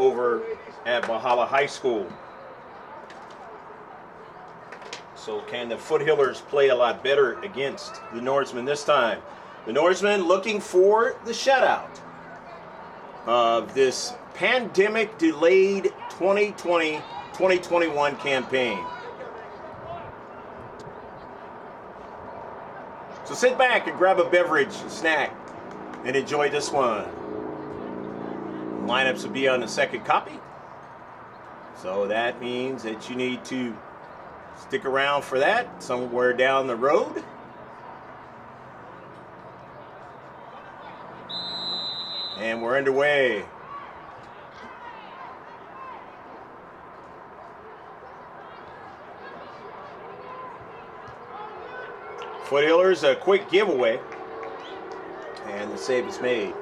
over at Vahalla High School. So can the Foothillers play a lot better against the Norsemen this time? The Norsemen looking for the shutout of this pandemic-delayed 2020-2021 campaign. So sit back and grab a beverage, a snack, and enjoy this one. Lineups will be on the second copy. So that means that you need to stick around for that somewhere down the road. And we're underway. Foothillers, a quick giveaway. And the save is made.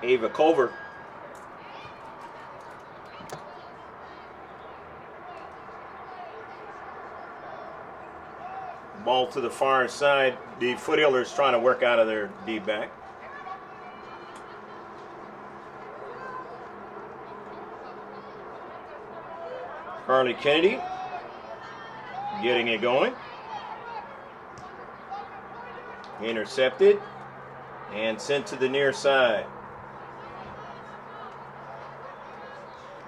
Ava Culver. Ball to the far side. The Foothillers trying to work out of their D-back. Carly Kennedy getting it going. Intercepted and sent to the near side.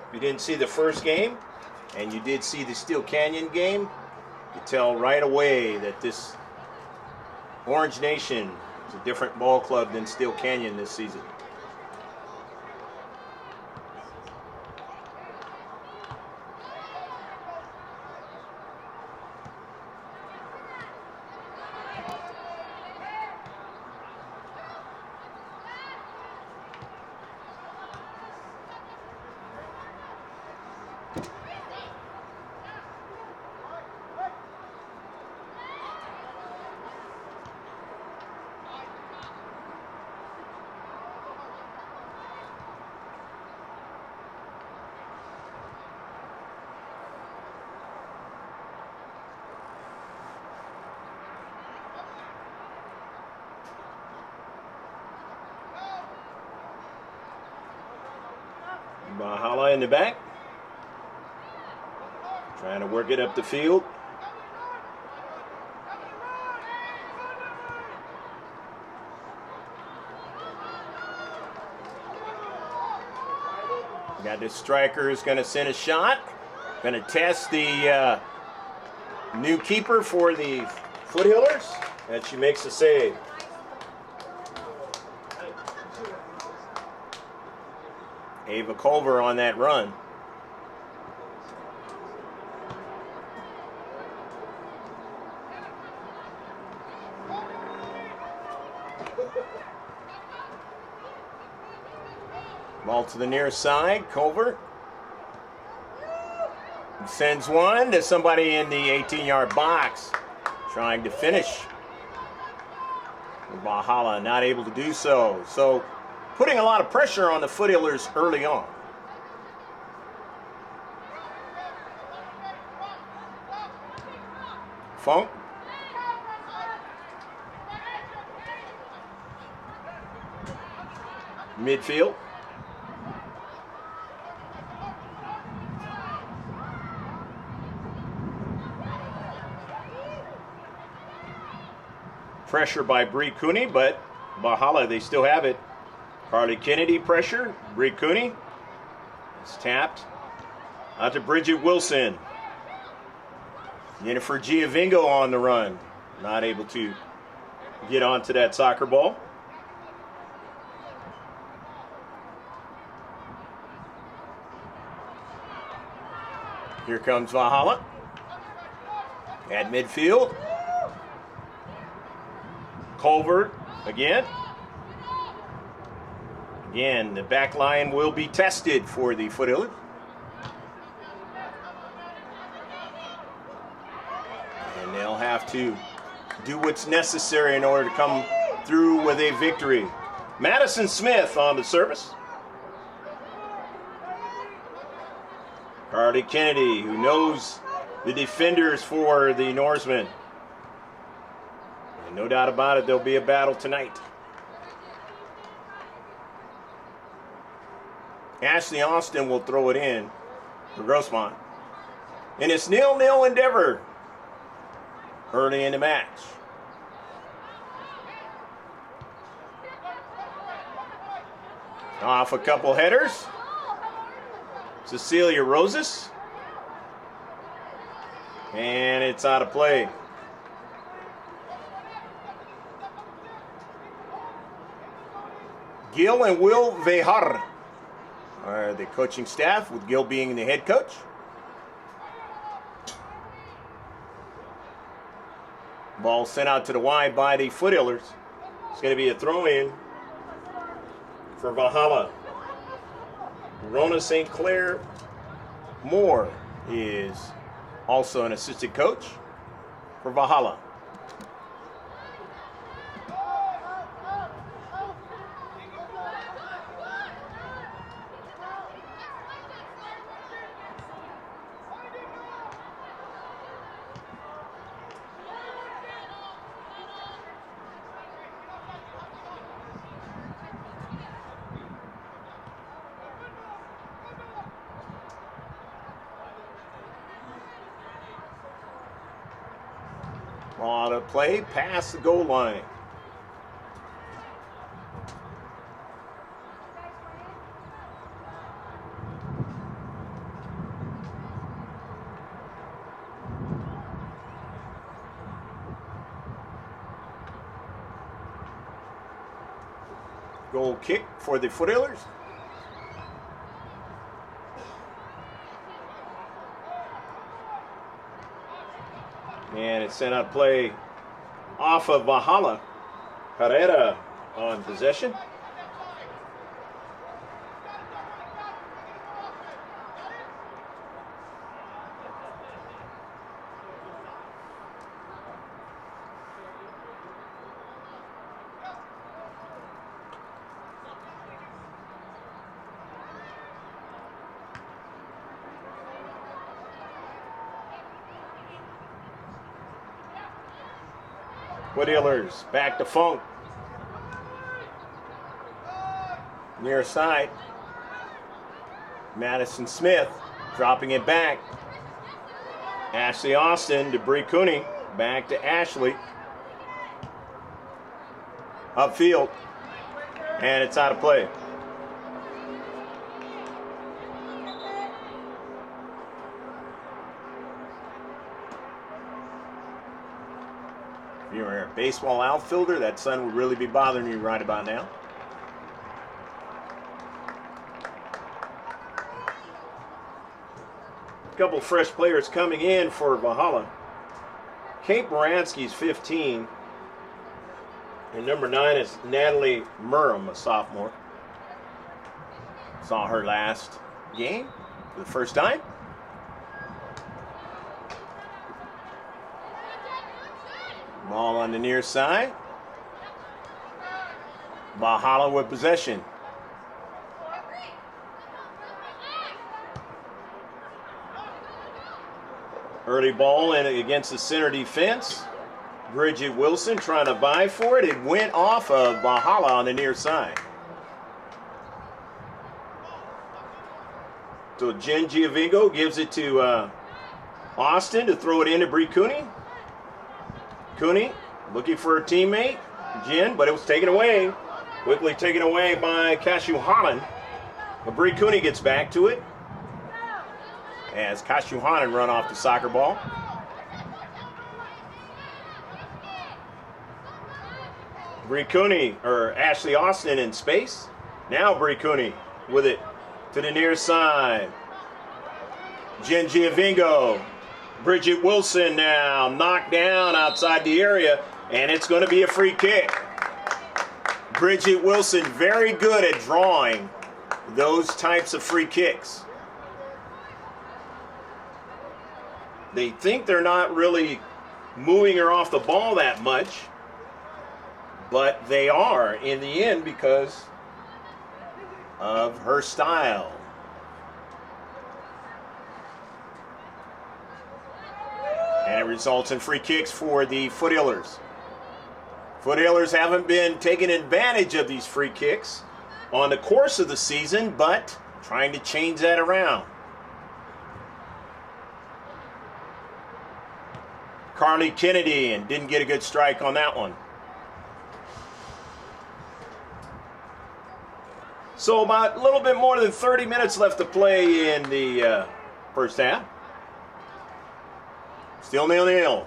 If you didn't see the first game, and you did see the Steel Canyon game, you tell right away that this Orange Nation is a different ball club than Steel Canyon this season. Vahalla in the back, trying to work it up the field. Got the striker who's going to send a shot. Going to test the new keeper for the Foothillers, and she makes a save. Ava Culver on that run. Ball to the near side. Culver sends one to somebody in the 18-yard box trying to finish. Vahalla not able to do so. So putting a lot of pressure on the Foothillers early on. Funk. Midfield. Pressure by Bree Cooney, but Vahalla, they still have it. Carly Kennedy pressure. Bree Cooney. It's tapped. Out to Bridget Wilson. Jennifer Giovingo on the run. Not able to get onto that soccer ball. Here comes Vahalla. At midfield. Culver again. Again, the back line will be tested for the Foothillers. And they'll have to do what's necessary in order to come through with a victory. Madison Smith on the service. Carly Kennedy, who knows the defenders for the Norsemen. And no doubt about it, there'll be a battle tonight. Ashley Austin will throw it in for Grossmont. And it's 0-0 endeavor early in the match. Off a couple headers. Cecilia Rosas. And it's out of play. Gil and Will Vahalla are the coaching staff, with Gil being the head coach. Ball sent out to the wide by the Foothillers. It's going to be a throw-in for Vahalla. Rona St. Clair Moore is also an assistant coach for Vahalla. On a play past the goal line. Goal kick for the Foothillers. And it's sent out play off of Vahalla. Herrera on possession. Foothillers back to Funk. Near side. Madison Smith dropping it back. Ashley Austin to Bree Cooney. Back to Ashley. Upfield. And it's out of play. If you're a baseball outfielder, that sun would really be bothering you right about now. A couple fresh players coming in for Vahalla. Kate Moransky's 15. And number 9 is Natalie N.MERAM, a sophomore. Saw her last game for the first time. Ball on the near side. Vahalla with possession. Early ball in against the center defense. Bridget Wilson trying to vie for it. It went off of Vahalla on the near side. So Jen Giovingo gives it to Austin to throw it into Bree Cooney. Cooney looking for a teammate, Jen, but it was taken away. Quickly taken away by Kashyuhannon. But Bree Cooney gets back to it as Kashyuhannon run off the soccer ball. Bree Cooney, or Ashley Austin in space. Now Bree Cooney with it to the near side. Jen Giovingo. Bridget Wilson now knocked down outside the area, and it's going to be a free kick. Bridget Wilson very good at drawing those types of free kicks. They think they're not really moving her off the ball that much, but they are in the end because of her style. And it results in free kicks for the Foothillers. Foothillers haven't been taking advantage of these free kicks on the course of the season, but trying to change that around. Carly Kennedy, and didn't get a good strike on that one. So about a little bit more than 30 minutes left to play in the first half. Still 0-0.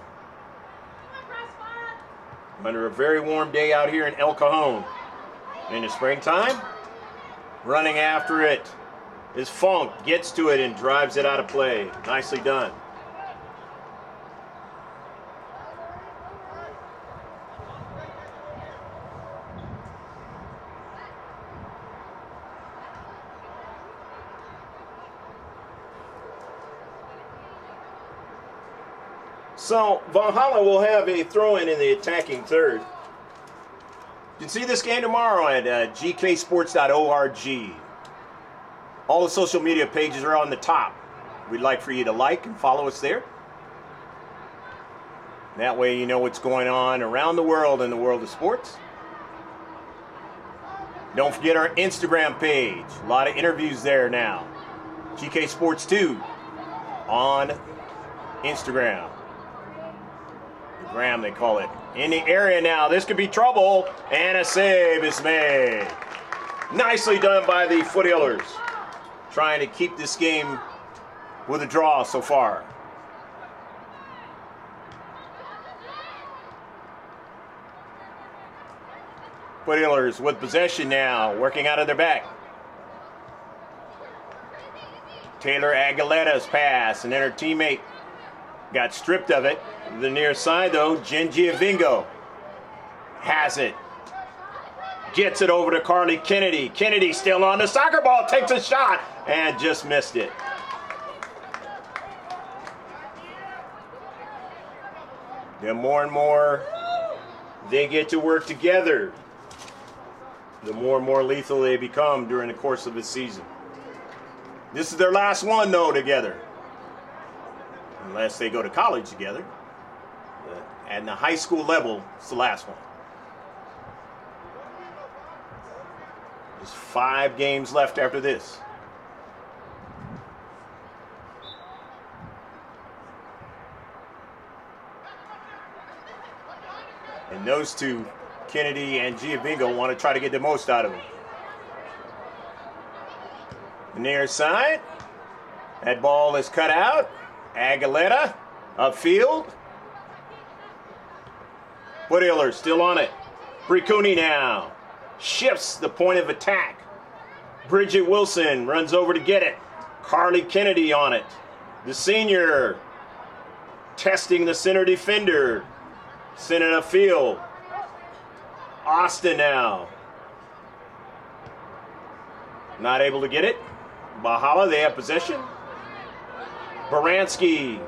Under a very warm day out here in El Cajon. In the springtime, running after it is Funk, gets to it and drives it out of play. Nicely done. So Valhalla will have a throw-in in the attacking third. You can see this game tomorrow at gksports.org. All the social media pages are on the top. We'd like for you to like and follow us there. That way you know what's going on around the world in the world of sports. Don't forget our Instagram page. A lot of interviews there now. GK Sports 2 on Instagram. Graham, they call it. In the area now. This could be trouble. And a save is made. Nicely done by the Foothillers. Trying to keep this game with a draw so far. Foothillers with possession now. Working out of their back. Taylor Aguilera's pass. And then her teammate got stripped of it. The near side, though, Jen Giovingo has it. Gets it over to Carly Kennedy. Kennedy still on the soccer ball, takes a shot, and just missed it. The more and more they get to work together, the more and more lethal they become during the course of the season. This is their last one, though, together. Unless they go to college together. At the high school level, it's the last one. There's 5 games left after this. And those two, Kennedy and Giovingo, want to try to get the most out of them. The near side. That ball is cut out. Aguilera upfield. Foothillers still on it. Bricuni now shifts the point of attack. Bridget Wilson runs over to get it. Carly Kennedy on it. The senior testing the center defender. Sent it upfield. Austin now. Not able to get it. Vahalla, they have possession. Baranski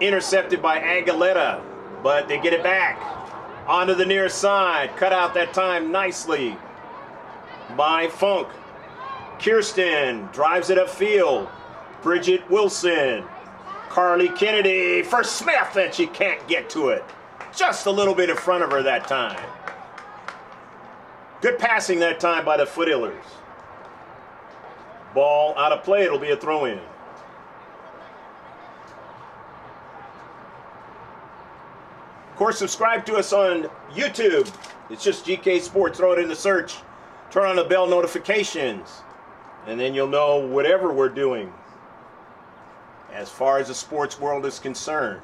intercepted by Aguilera, but they get it back onto the near side. Cut out that time nicely by Funk. Kirsten drives it upfield. Bridget Wilson. Carly Kennedy for Smith, and she can't get to it. Just a little bit in front of her that time. Good passing that time by the Foothillers. Ball out of play, it'll be a throw-in. Of course, subscribe to us on YouTube. It's just GK Sports. Throw it in the search. Turn on the bell notifications. And then you'll know whatever we're doing as far as the sports world is concerned.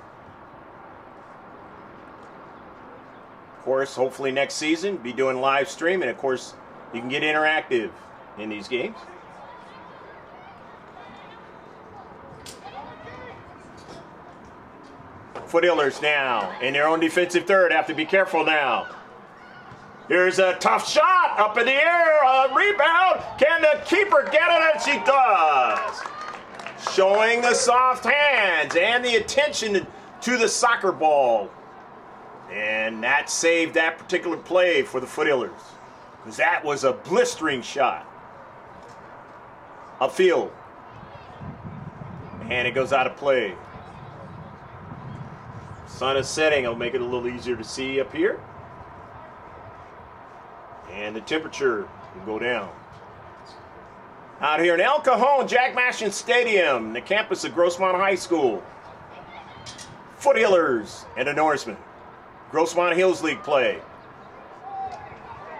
Of course, hopefully next season, be doing live stream. And of course, you can get interactive in these games. Foothillers now in their own defensive third. Have to be careful now. Here's a tough shot up in the air. A rebound. Can the keeper get it? And she does. Showing the soft hands and the attention to the soccer ball. And that saved that particular play for the Foothillers, because that was a blistering shot. Upfield. And it goes out of play. Sun is setting. It'll make it a little easier to see up here. And the temperature will go down. Out here in El Cajon, Jack Mashin Stadium, the campus of Grossmont High School. Foothillers and the Norsemen. Grossmont Hills League play.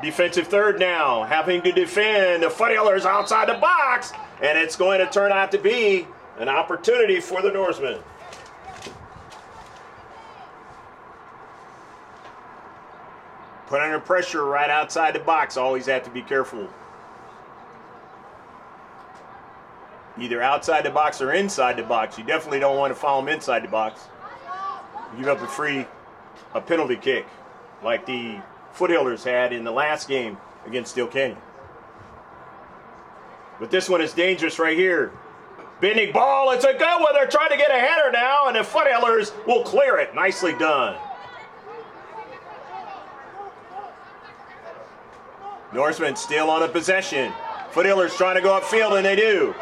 Defensive third now, having to defend the Foothillers outside the box, and it's going to turn out to be an opportunity for the Norsemen. Put under pressure right outside the box. Always have to be careful. Either outside the box or inside the box. You definitely don't want to foul them inside the box. You give up a penalty kick like the Foothillers had in the last game against Steele Canyon. But this one is dangerous right here. Bending ball, it's a good one. They're trying to get a header now, and the Foothillers will clear it. Nicely done. Norsemen still on the possession. Foothillers trying to go upfield, and they do.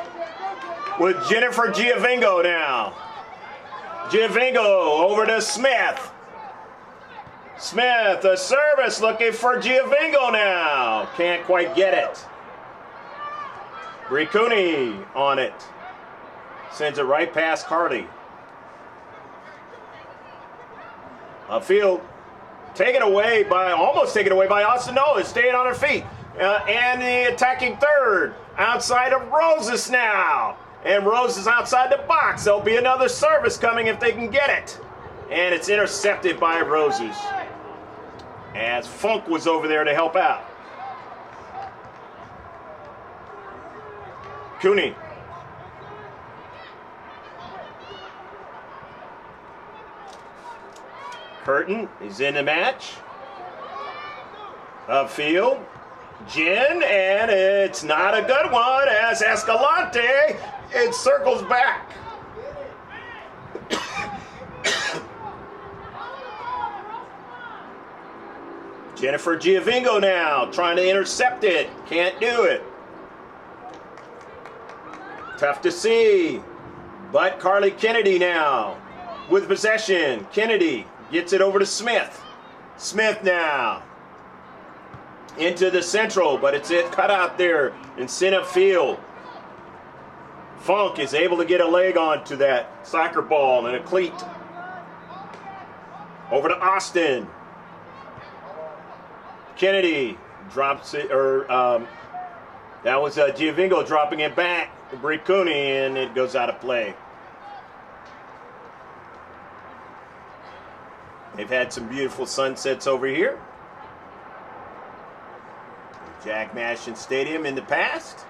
With Jennifer Giovingo now. Giovingo over to Smith. Smith, a service looking for Giovingo now. Can't quite get it. Bricuni on it. Sends it right past Carly. Upfield. Almost taken away by Austin Nolan. Staying on her feet. And the attacking third. Outside of Rosas now. And Rosas outside the box. There'll be another service coming if they can get it. And it's intercepted by Rosas, as Funk was over there to help out. Cooney. Curtin is in the match. Upfield. Jen, and it's not a good one as Escalante, it circles back. Jennifer Giovingo now trying to intercept it. Can't do it. Tough to see. But Carly Kennedy now with possession. Kennedy gets it over to Smith. Smith now into the central, but it's cut out there and sent upfield. Funk is able to get a leg onto that soccer ball and a cleat. Over to Austin. Kennedy drops it, that was Giovingo dropping it back to Bricuni, and it goes out of play. They've had some beautiful sunsets over here. Jack Mashin Stadium in the past.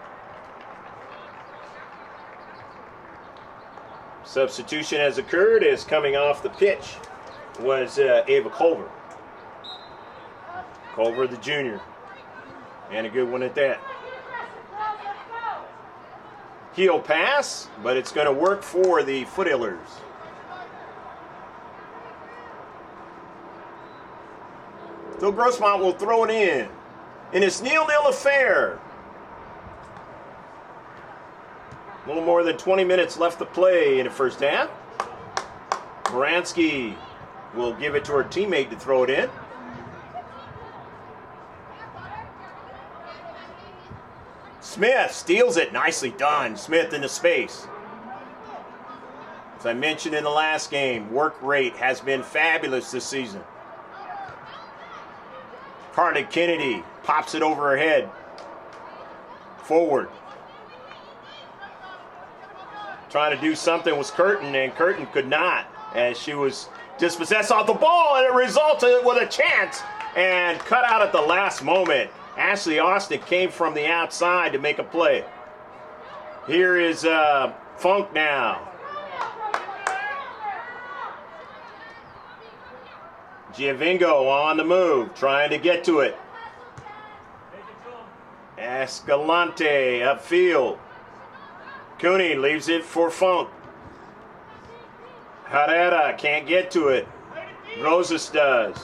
Substitution has occurred as coming off the pitch was Ava Culver. Culver the junior. And a good one at that. Heel pass, but it's going to work for the Foothillers. So Grossmont will throw it in. And it's 0-0 affair. A little more than 20 minutes left to play in the first half. Moransky will give it to her teammate to throw it in. Smith steals it. Nicely done. Smith into space. As I mentioned in the last game, work rate has been fabulous this season. Carly Kennedy pops it over her head. Forward. Trying to do something was Curtin, and Curtin could not, as she was dispossessed off the ball, and it resulted with a chance and cut out at the last moment. Ashley Austin came from the outside to make a play. Here is Funk now. Giovingo on the move, trying to get to it. Escalante upfield. Cooney leaves it for Funk. Herrera can't get to it. Rosas does.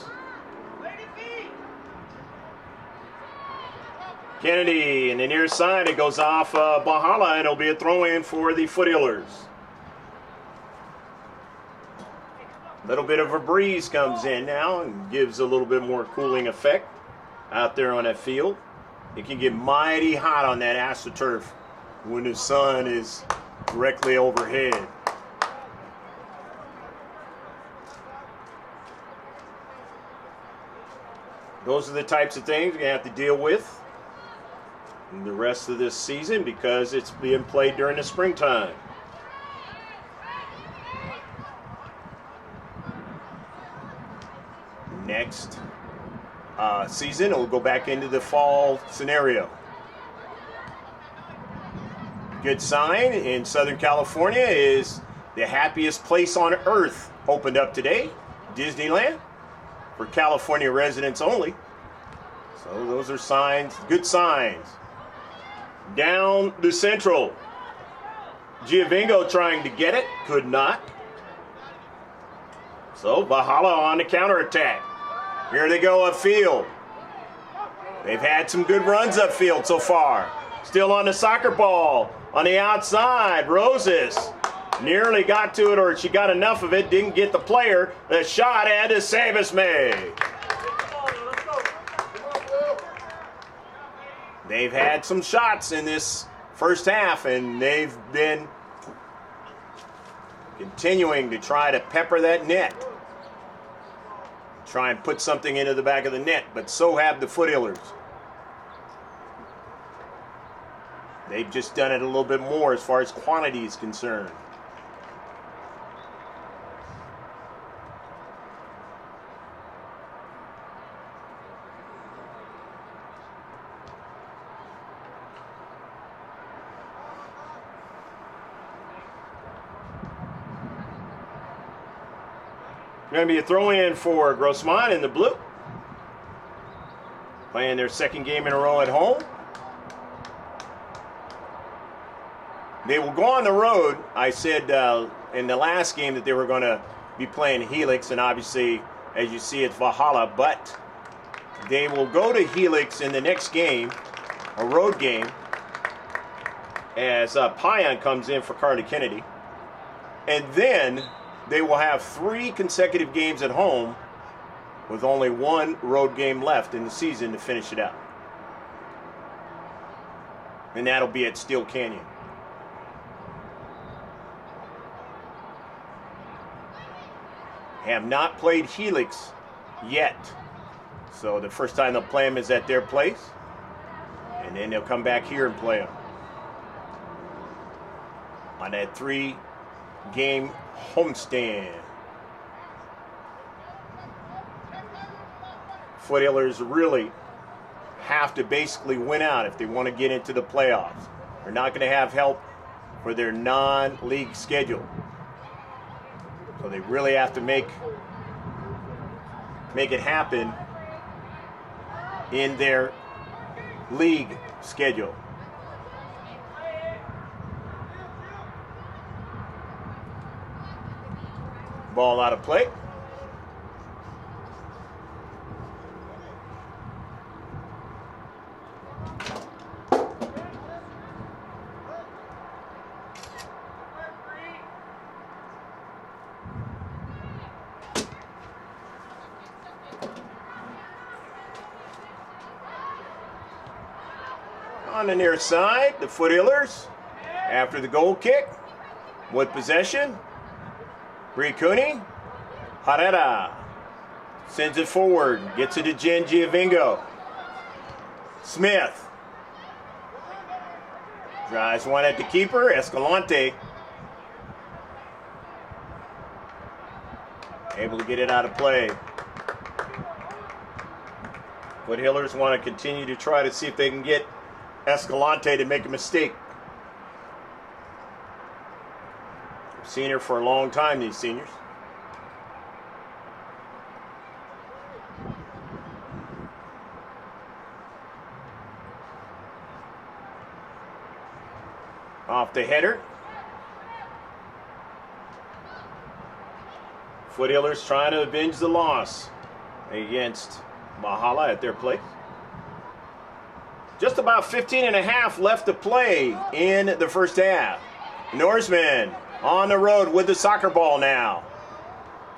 Kennedy in the near side. It goes off Vahalla, and it'll be a throw-in for the Foothillers. A little bit of a breeze comes in now and gives a little bit more cooling effect out there on that field. It can get mighty hot on that AstroTurf when the sun is directly overhead. Those are the types of things you're going to have to deal with in the rest of this season because it's being played during the springtime. Next season, it will go back into the fall scenario. Good sign in Southern California is the happiest place on earth opened up today, Disneyland, for California residents only. So those are signs, good signs. Down the Central, Giovingo trying to get it, could not. So Vahalla on the counterattack. Here they go upfield. They've had some good runs upfield so far. Still on the soccer ball. On the outside, Rosas nearly got to it, or she got enough of it, didn't get the player. The shot and the save is made. They've had some shots in this first half, and they've been continuing to try to pepper that net. Try and put something into the back of the net, but so have the Foothillers. They've just done it a little bit more as far as quantity is concerned. Going to be a throw-in for Grossmont in the blue. Playing their second game in a row at home. They will go on the road. I said in the last game that they were going to be playing Helix, and obviously, as you see, it's Valhalla, but they will go to Helix in the next game, a road game, as Payan comes in for Carly Kennedy. And then they will have 3 consecutive games at home with only 1 road game left in the season to finish it out. And that'll be at Steel Canyon. Have not played Helix yet. So the first time they'll play them is at their place. And then they'll come back here and play them on that 3-game homestand. Foothillers really have to basically win out if they want to get into the playoffs. They're not going to have help for their non-league schedule. So they really have to make it happen in their league schedule. Ball out of play. On the near side, the Foothillers, after the goal kick, with possession. Bricuni, Herrera sends it forward, gets it to Jen Giovingo. Smith drives one at the keeper, Escalante. Able to get it out of play. Foothillers want to continue to try to see if they can get Escalante to make a mistake. I've seen her for a long time, these seniors. Off the header. Foothiller's trying to avenge the loss against Vahalla at their place. Just about 15 and a half left to play in the first half. Norsemen on the road with the soccer ball now.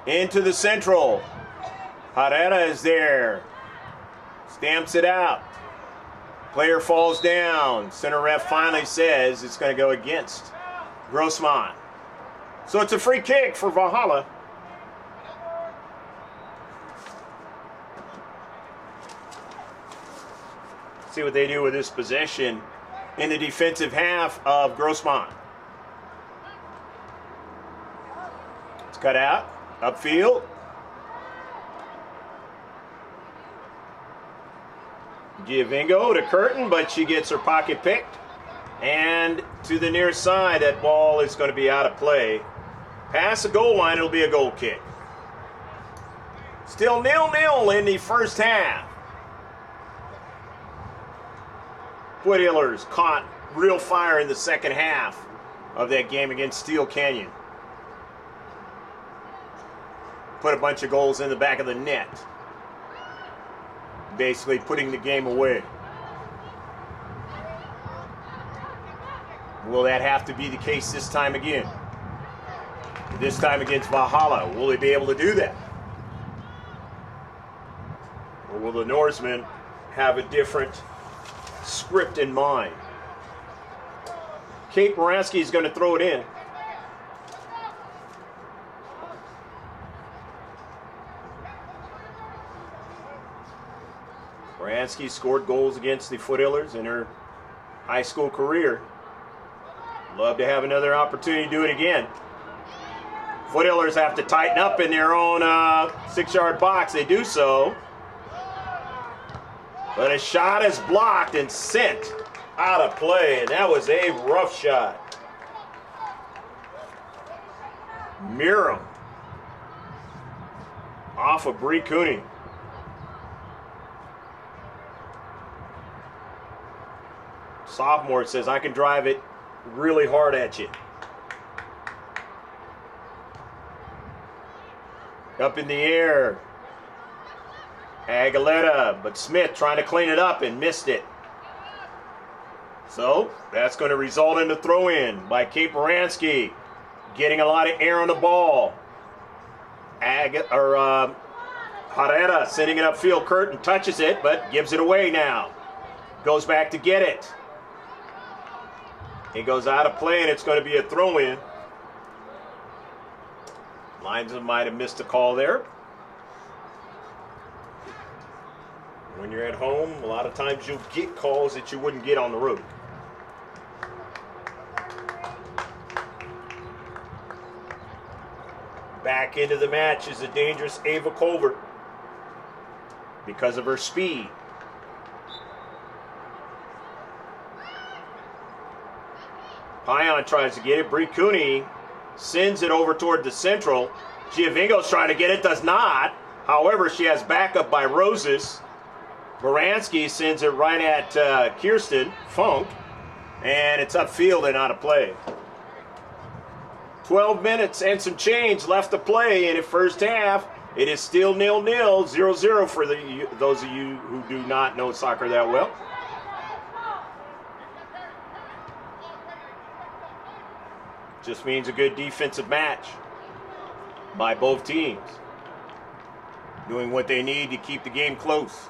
Into the central. Herrera is there. Stamps it out. Player falls down. Center ref finally says it's going to go against Grossmont. So it's a free kick for Vahalla. See what they do with this possession in the defensive half of Grossmont. It's cut out, upfield. Giovingo to Curtin, but she gets her pocket picked. And to the near side, that ball is going to be out of play. Past the goal line, it'll be a goal kick. Still 0-0 in the first half. Foothiller's caught real fire in the second half of that game against Steel Canyon. Put a bunch of goals in the back of the net. Basically putting the game away. Will that have to be the case this time again? This time against Vahalla, will they be able to do that? Or will the Norsemen have a different script in mind? Kate Moransky is going to throw it in. Moransky scored goals against the Foothiller's in her high school career. Love to have another opportunity to do it again. Foothiller's have to tighten up in their own 6-yard box. They do so. But a shot is blocked and sent out of play, and that was a rough shot. N.MERAM off of Bree Cooney. Sophomore says, I can drive it really hard at you. Up in the air. Aguilera, but Smith trying to clean it up and missed it. So that's going to result in a throw-in by Kate Moransky, getting a lot of air on the ball. Herrera sending it upfield. Curtin touches it, but gives it away now. Goes back to get it. It goes out of play, and it's going to be a throw-in. Linesman might have missed a call there. When you're at home, a lot of times you'll get calls that you wouldn't get on the road. Back into the match is the dangerous Ava Culver because of her speed. Pion tries to get it. Bree Cooney sends it over toward the central. Giovingo's trying to get it, does not. However, she has backup by Rosas. Moransky sends it right at Kirsten Funk, and it's upfield and out of play. 12 minutes and some change left to play in the first half. It is still 0-0, 0-0 for those of you who do not know soccer that well. Just means a good defensive match by both teams, doing what they need to keep the game close.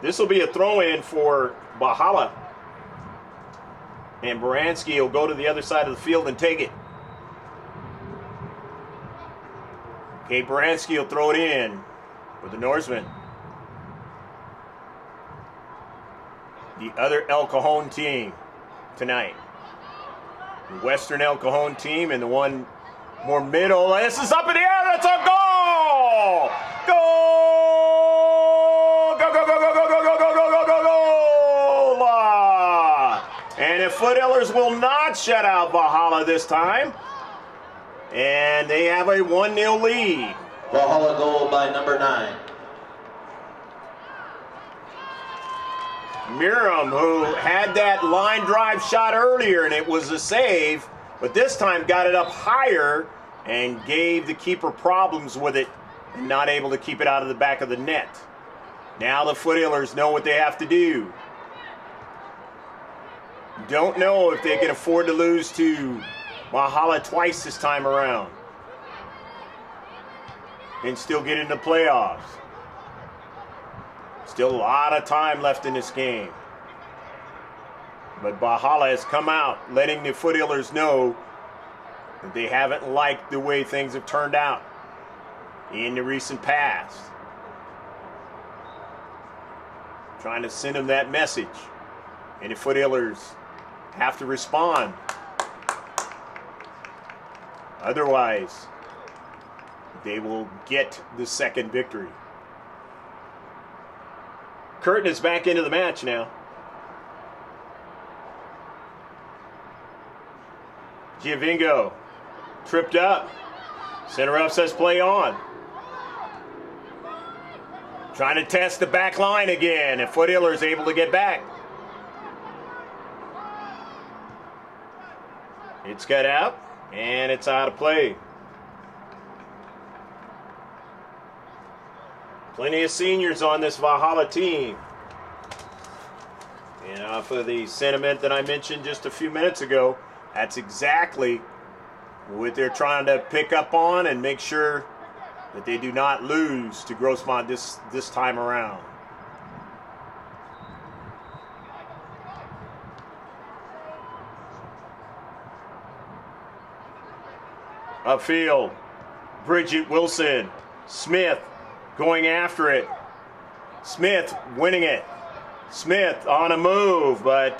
This will be a throw-in for Vahalla. And Moransky will go to the other side of the field and take it. Kate Moransky will throw it in for the Norsemen. The other El Cajon team tonight. The Western El Cajon team and the one more middle. This is up in the air. That's a goal! Goal! Go, go, go, go, go, go, go, go, go, go, go, go! And the Foothiller's will not shut out Vahalla this time. And they have a 1-0 lead. Vahalla goal by number 9. N.MERAM, who had that line drive shot earlier, and it was a save, but this time got it up higher and gave the keeper problems with it and not able to keep it out of the back of the net. Now the Foothillers know what they have to do. Don't know if they can afford to lose to Vahalla twice this time around and still get into playoffs. Still a lot of time left in this game. But Vahalla has come out letting the Foothillers know that they haven't liked the way things have turned out in the recent past. Trying to send them that message. And the Foothillers have to respond. Otherwise, they will get the second victory. Curtin is back into the match now. Giovingo tripped up. Center ref says play on. Trying to test the back line again, and Foothillers able to get back. It's got out, and it's out of play. Plenty of seniors on this Valhalla team. And off of the sentiment that I mentioned just a few minutes ago, that's exactly what they're trying to pick up on and make sure that they do not lose to Grossmont this time around. Upfield, Bridget Wilson, Smith going after it. Smith winning it. Smith on a move, but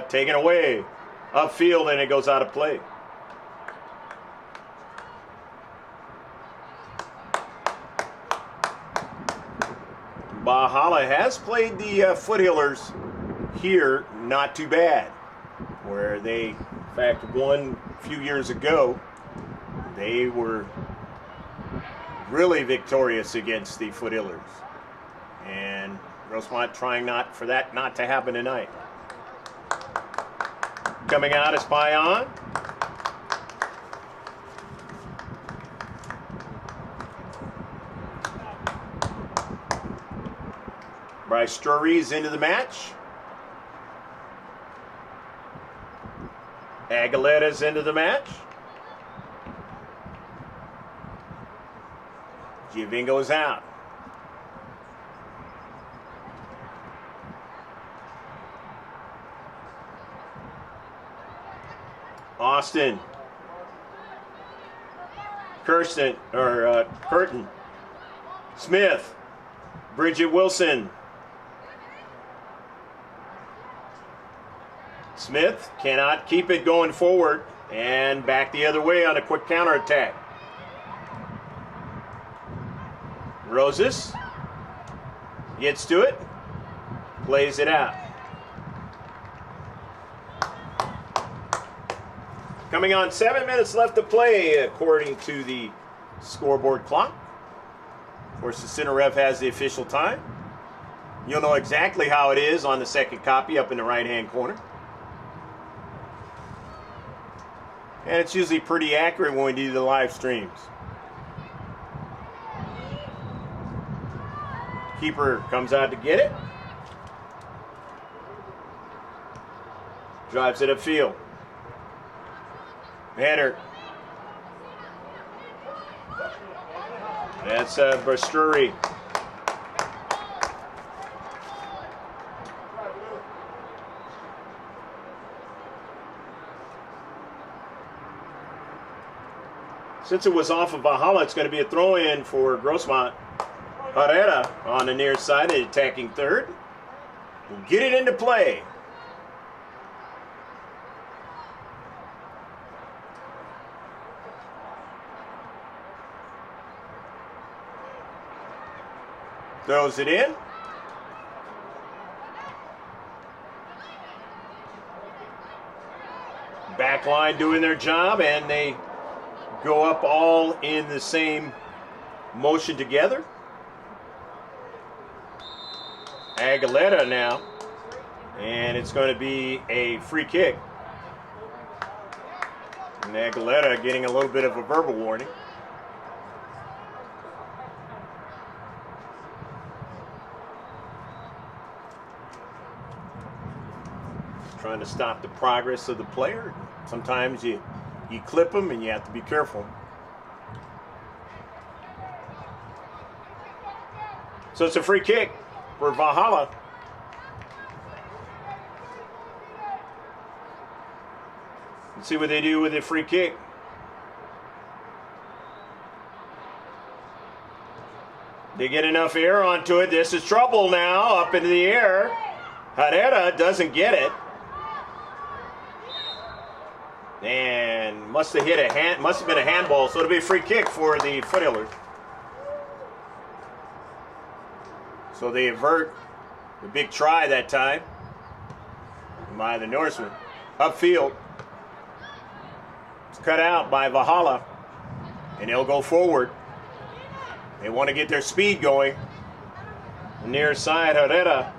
taken away. Upfield, and it goes out of play. Vahalla has played the Foothillers here not too bad, where they, in fact, won a few years ago. They were really victorious against the Foothillers, and Grossmont trying for that not to happen tonight. Coming out is Payan. Bryce Drury's into the match. Aguilera's into the match. Giovingo's out. Austin. Curtin. Smith. Bridget Wilson. Smith cannot keep it going forward and back the other way on a quick counterattack. Rosas gets to it, plays it out. Coming on, 7 minutes left to play according to the scoreboard clock. Of course, the center ref has the official time. You'll know exactly how it is on the second copy up in the right-hand corner. And it's usually pretty accurate when we do the live streams. Keeper comes out to get it. Drives it upfield. Header. That's Basturi. Since it was off of Vahalla, it's going to be a throw-in for Grossmont. Herrera on the near side, attacking third. We'll get it into play. Throws it in. Back line doing their job, and they go up all in the same motion together. Aguilera now, and it's going to be a free kick. And Aguilera getting a little bit of a verbal warning. Trying to stop the progress of the player. Sometimes you clip them and you have to be careful. So it's a free kick for Vahalla. Let's see what they do with the free kick. They get enough air onto it. This is trouble now, up into the air. Herrera doesn't get it. And must have been a handball, so it'll be a free kick for the Foothillers. So they avert the big try that time by the Norsemen. Upfield. It's cut out by Vahalla. And they'll go forward. They want to get their speed going. Near side, Herrera.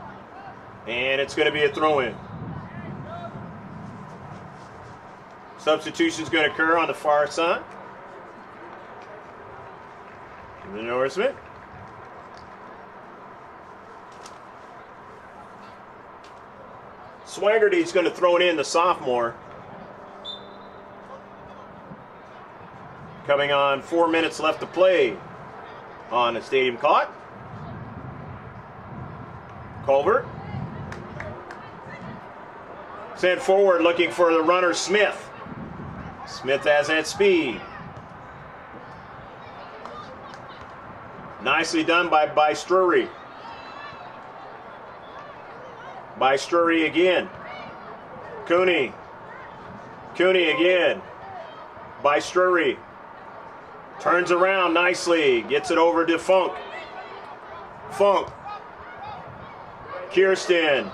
And it's going to be a throw-in. Substitution's going to occur on the far side. The Norsemen. Swaggerty's going to throw it in, the sophomore. Coming on 4 minutes left to play on the stadium clock. Culver. Sent forward looking for the runner Smith. Smith has that speed. Nicely done by Bystrury. Bystrury again. Cooney. Cooney again. Bystrury. Turns around nicely. Gets it over to Funk. Funk. Kirsten.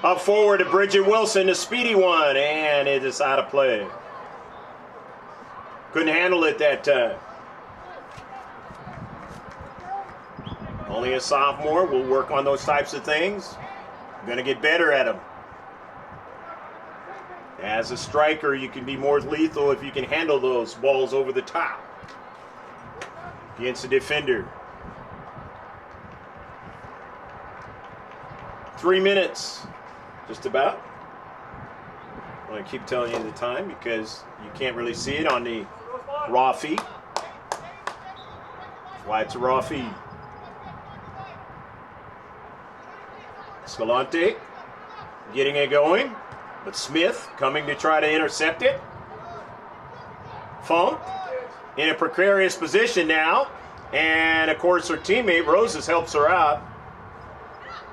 Up forward to Bridget Wilson, the speedy one. And it is out of play. Couldn't handle it that time. Only a sophomore will work on those types of things. Going to get better at them. As a striker, you can be more lethal if you can handle those balls over the top. Against the defender. 3 minutes, just about. I'm going to keep telling you the time because you can't really see it on the raw feed. That's why it's a raw feed. Escalante getting it going, but Smith coming to try to intercept it. Funk in a precarious position now, and of course her teammate Rosas helps her out.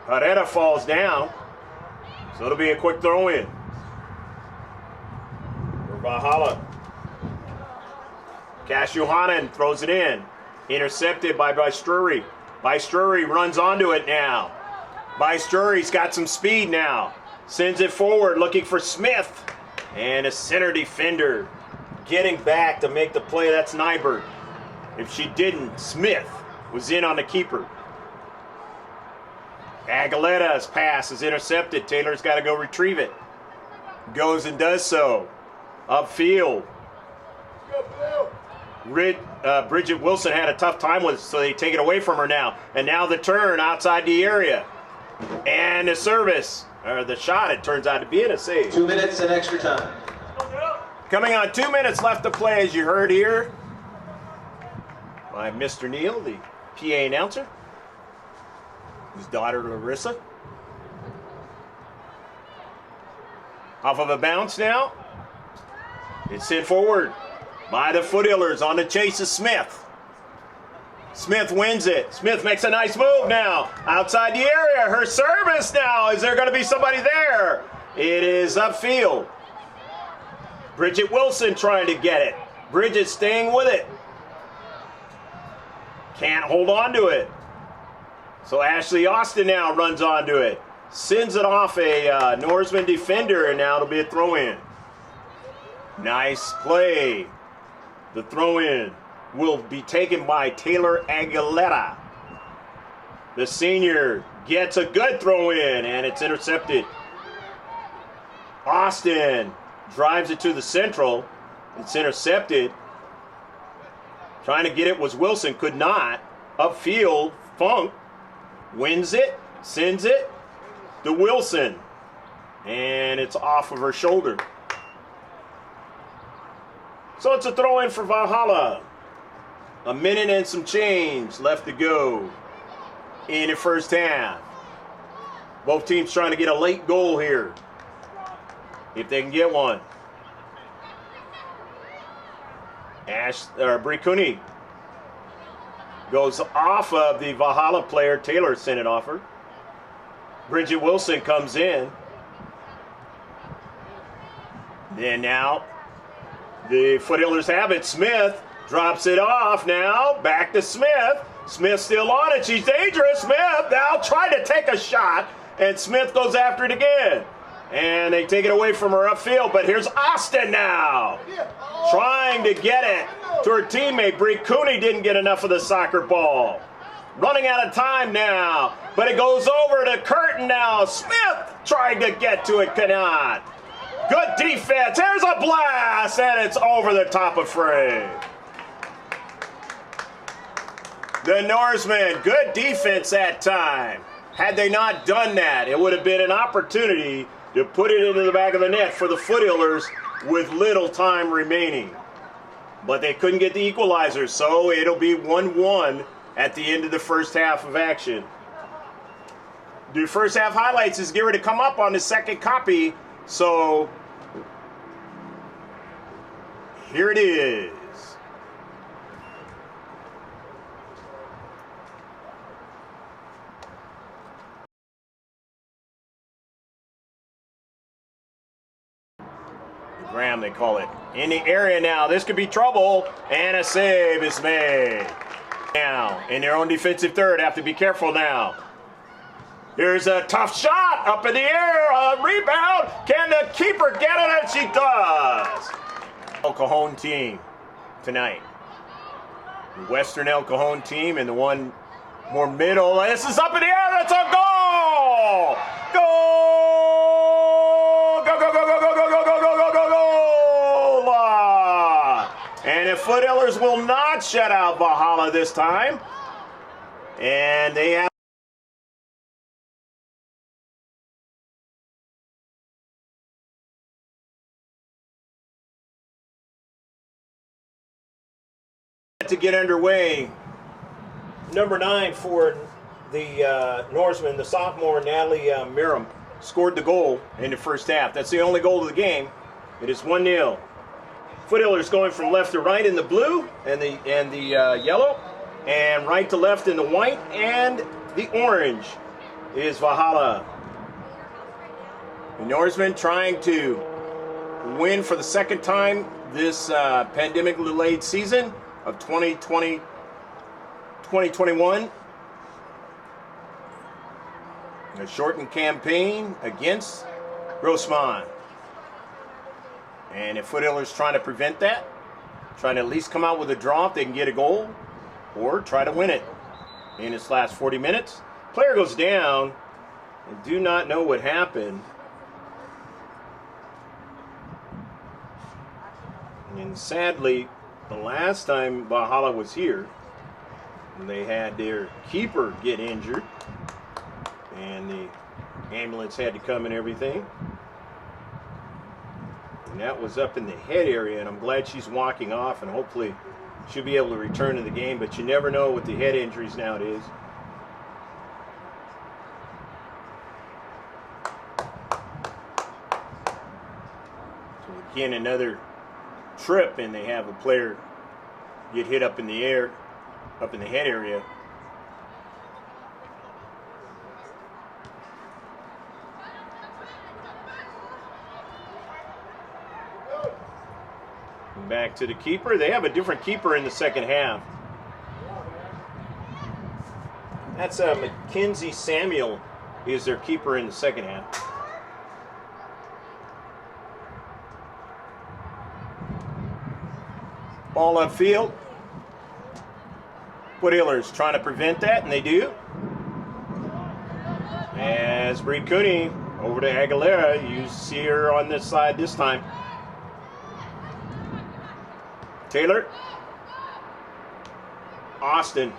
Herrera falls down, so it'll be a quick throw in for Vahalla. Kasyohannon throws it in, intercepted by Bystrury. Bystrury runs onto it now. Bystrury's got some speed now. Sends it forward looking for Smith. And a center defender getting back to make the play. That's Nyberg. If she didn't, Smith was in on the keeper. Aguilera's pass is intercepted. Taylor's got to go retrieve it. Goes and does so. Upfield. Bridget Wilson had a tough time with it, so they take it away from her now. And now the turn outside the area. And the service, or the shot, it turns out to be in a save. 2 minutes and extra time. Coming on 2 minutes left to play, as you heard here by Mr. Neal, the PA announcer. His daughter Larissa. Off of a bounce now. It's sent forward by the Foothillers on the chase of Smith. Smith wins it. Smith makes a nice move now. Outside the area. Her service now. Is there going to be somebody there? It is upfield. Bridget Wilson trying to get it. Bridget staying with it. Can't hold on to it. So Ashley Austin now runs onto it. Sends it off a Norseman defender, and now it'll be a throw-in. Nice play. The throw-in will be taken by Taylor Aguilera. The senior gets a good throw-in, and it's intercepted. Austin drives it to the central, It's intercepted. Trying to get it was Wilson, could not. Upfield, Funk wins it, sends it to Wilson. And it's off of her shoulder. So it's a throw in for Valhalla. A minute and some change left to go in the first half. Both teams trying to get a late goal here, if they can get one. Bricuni goes off of the Vahalla player. Taylor sent it off her. Bridget Wilson comes in. Then now the Foothillers have it. Smith drops it off now. Back to Smith. Smith still on it. She's dangerous. Smith now trying to take a shot. And Smith goes after it again. And they take it away from her upfield. But here's Austin now. Trying to get it to her teammate. Bree Cooney didn't get enough of the soccer ball. Running out of time now. But it goes over to Curtin now. Smith trying to get to it. Cannot. Good defense. Here's a blast. And it's over the top of frame. The Norsemen. Good defense that time. Had they not done that, it would have been an opportunity to put it into the back of the net for the Foothillers with little time remaining. But they couldn't get the equalizer, so it'll be 1-1 at the end of the first half of action. The first half highlights is getting ready to come up on the second copy, so here it is. Graham, they call it. In the area now. This could be trouble. And a save is made. Now, in their own defensive third, have to be careful now. Here's a tough shot up in the air. A rebound. Can the keeper get it? And she does. El Cajon team tonight. The Western El Cajon team and the one more middle. This is up in the air. That's a goal. Goal. Go, go, go, go, go, go, go, go, go, go, go, go. And the Foothillers will not shut out Vahalla this time. And they have to get underway. Number 9 for the Norsemen, the sophomore Natalie N.MERAM, scored the goal in the first half. That's the only goal of the game. It is 1-0. Foothillers going from left to right in the blue and the yellow, and right to left in the white, and the orange is Vahalla. The Norsemen trying to win for the second time this pandemic-delayed season of 2020-2021. A shortened campaign against Grossmont. And if Foothillers trying to prevent that, trying to at least come out with a draw if they can get a goal, or try to win it in its last 40 minutes. Player goes down, and do not know what happened. And sadly, the last time Vahalla was here, they had their keeper get injured, and the ambulance had to come and everything. And that was up in the head area, and I'm glad she's walking off, and hopefully she'll be able to return to the game, but you never know with the head injuries nowadays. So again, another trip, and they have a player get hit up in the air, up in the head area. Back to the keeper. They have a different keeper in the second half. That's Mackenzie Samuel is their keeper in the second half. Ball upfield. Foothillers trying to prevent that, and they do. As Bree Cooney over to Aguilera. You see her on this side this time. Taylor. Austin.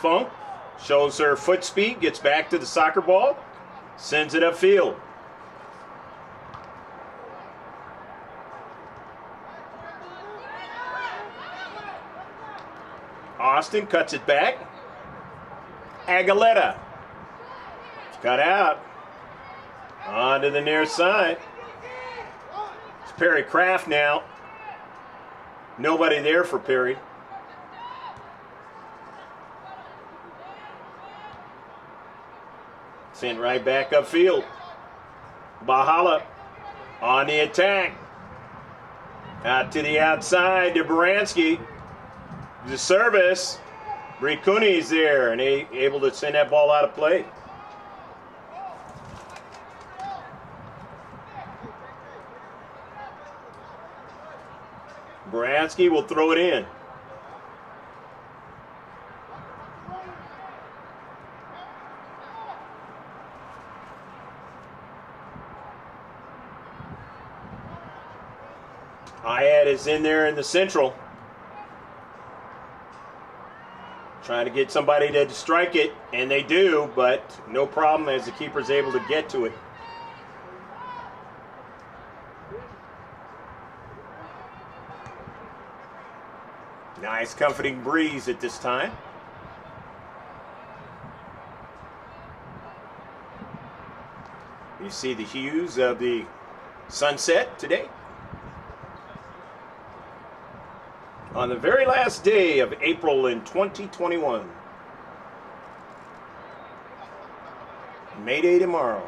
Funk shows her foot speed, gets back to the soccer ball, sends it upfield. Austin cuts it back. Aguilera. It's cut out. On to the near side. It's Perry Kraft now. Nobody there for Perry. Sent right back upfield. Vahalla on the attack. Out to the outside to Baranski. The service. Bricuni's there and able to send that ball out of play. Baranski will throw it in. Ayad is in there in the central. Trying to get somebody to strike it, and they do, but no problem as the keeper's able to get to it. Nice comforting breeze at this time. You see the hues of the sunset today. On the very last day of April in 2021. May Day tomorrow.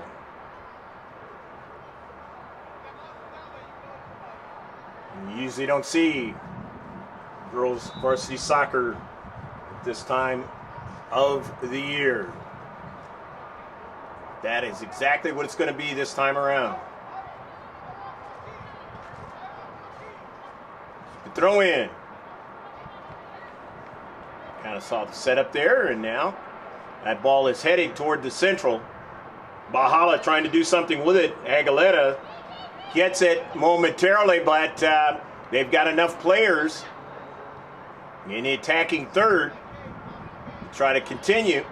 You usually don't see girls varsity soccer at this time of the year. That is exactly what it's going to be this time around. The throw in. Kind of saw the setup there, and now that ball is heading toward the central. Vahalla trying to do something with it. Aguilera gets it momentarily, but they've got enough players in the attacking third to try to continue.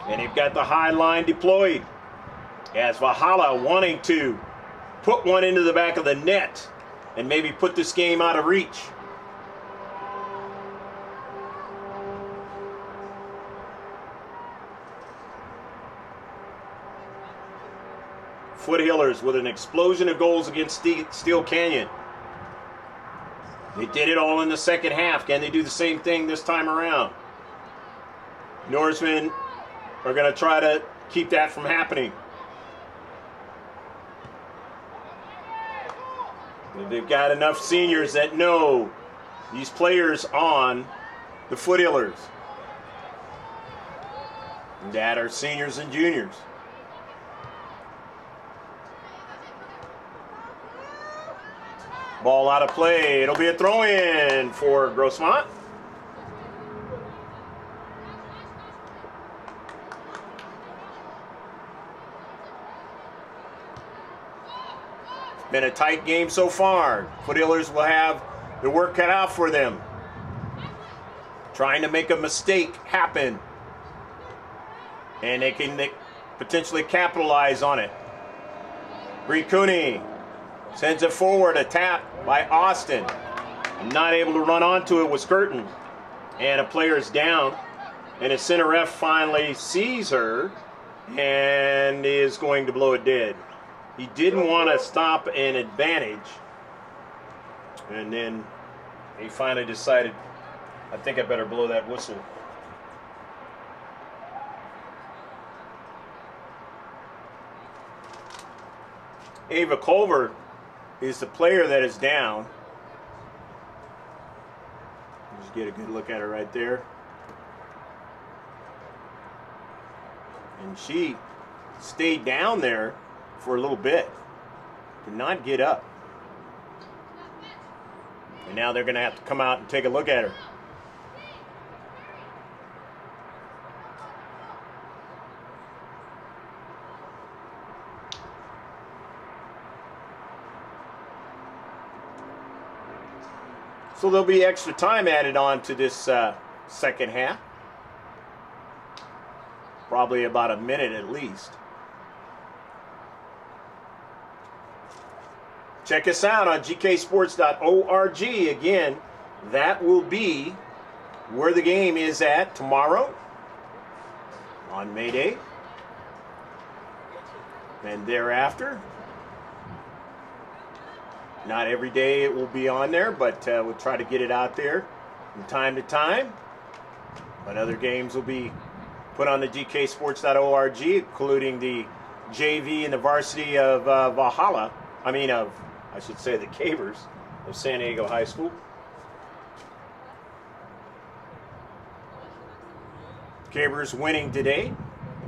And they've got the high line deployed as Vahalla wanting to put one into the back of the net and maybe put this game out of reach. Foothillers with an explosion of goals against Steel Canyon. They did it all in the second half. Can they do the same thing this time around? Norsemen are going to try to keep that from happening. They've got enough seniors that know these players on the Foothillers that are seniors and juniors. Ball out of play. It'll be a throw-in for Grossmont. Been a tight game so far. Foothillers will have the work cut out for them. Trying to make a mistake happen. And they can potentially capitalize on it. Bricuni sends it forward, a tap by Austin. Not able to run onto it with Skirton. And a player is down. And a center ref finally sees her and is going to blow it dead. He didn't want to stop an advantage. And then he finally decided, I think I better blow that whistle. Ava Culver is the player that is down. Just get a good look at her right there. And she stayed down there for a little bit. Did not get up. And now they're going to have to come out and take a look at her. So there'll be extra time added on to this second half. Probably about a minute at least. Check us out on gksports.org. Again, that will be where the game is at tomorrow on May Day. And thereafter, not every day it will be on there, but we'll try to get it out there from time to time. But other games will be put on the gksports.org, including the JV and the varsity of Valhalla. I should say the Cavers of San Diego High School. Cavers winning today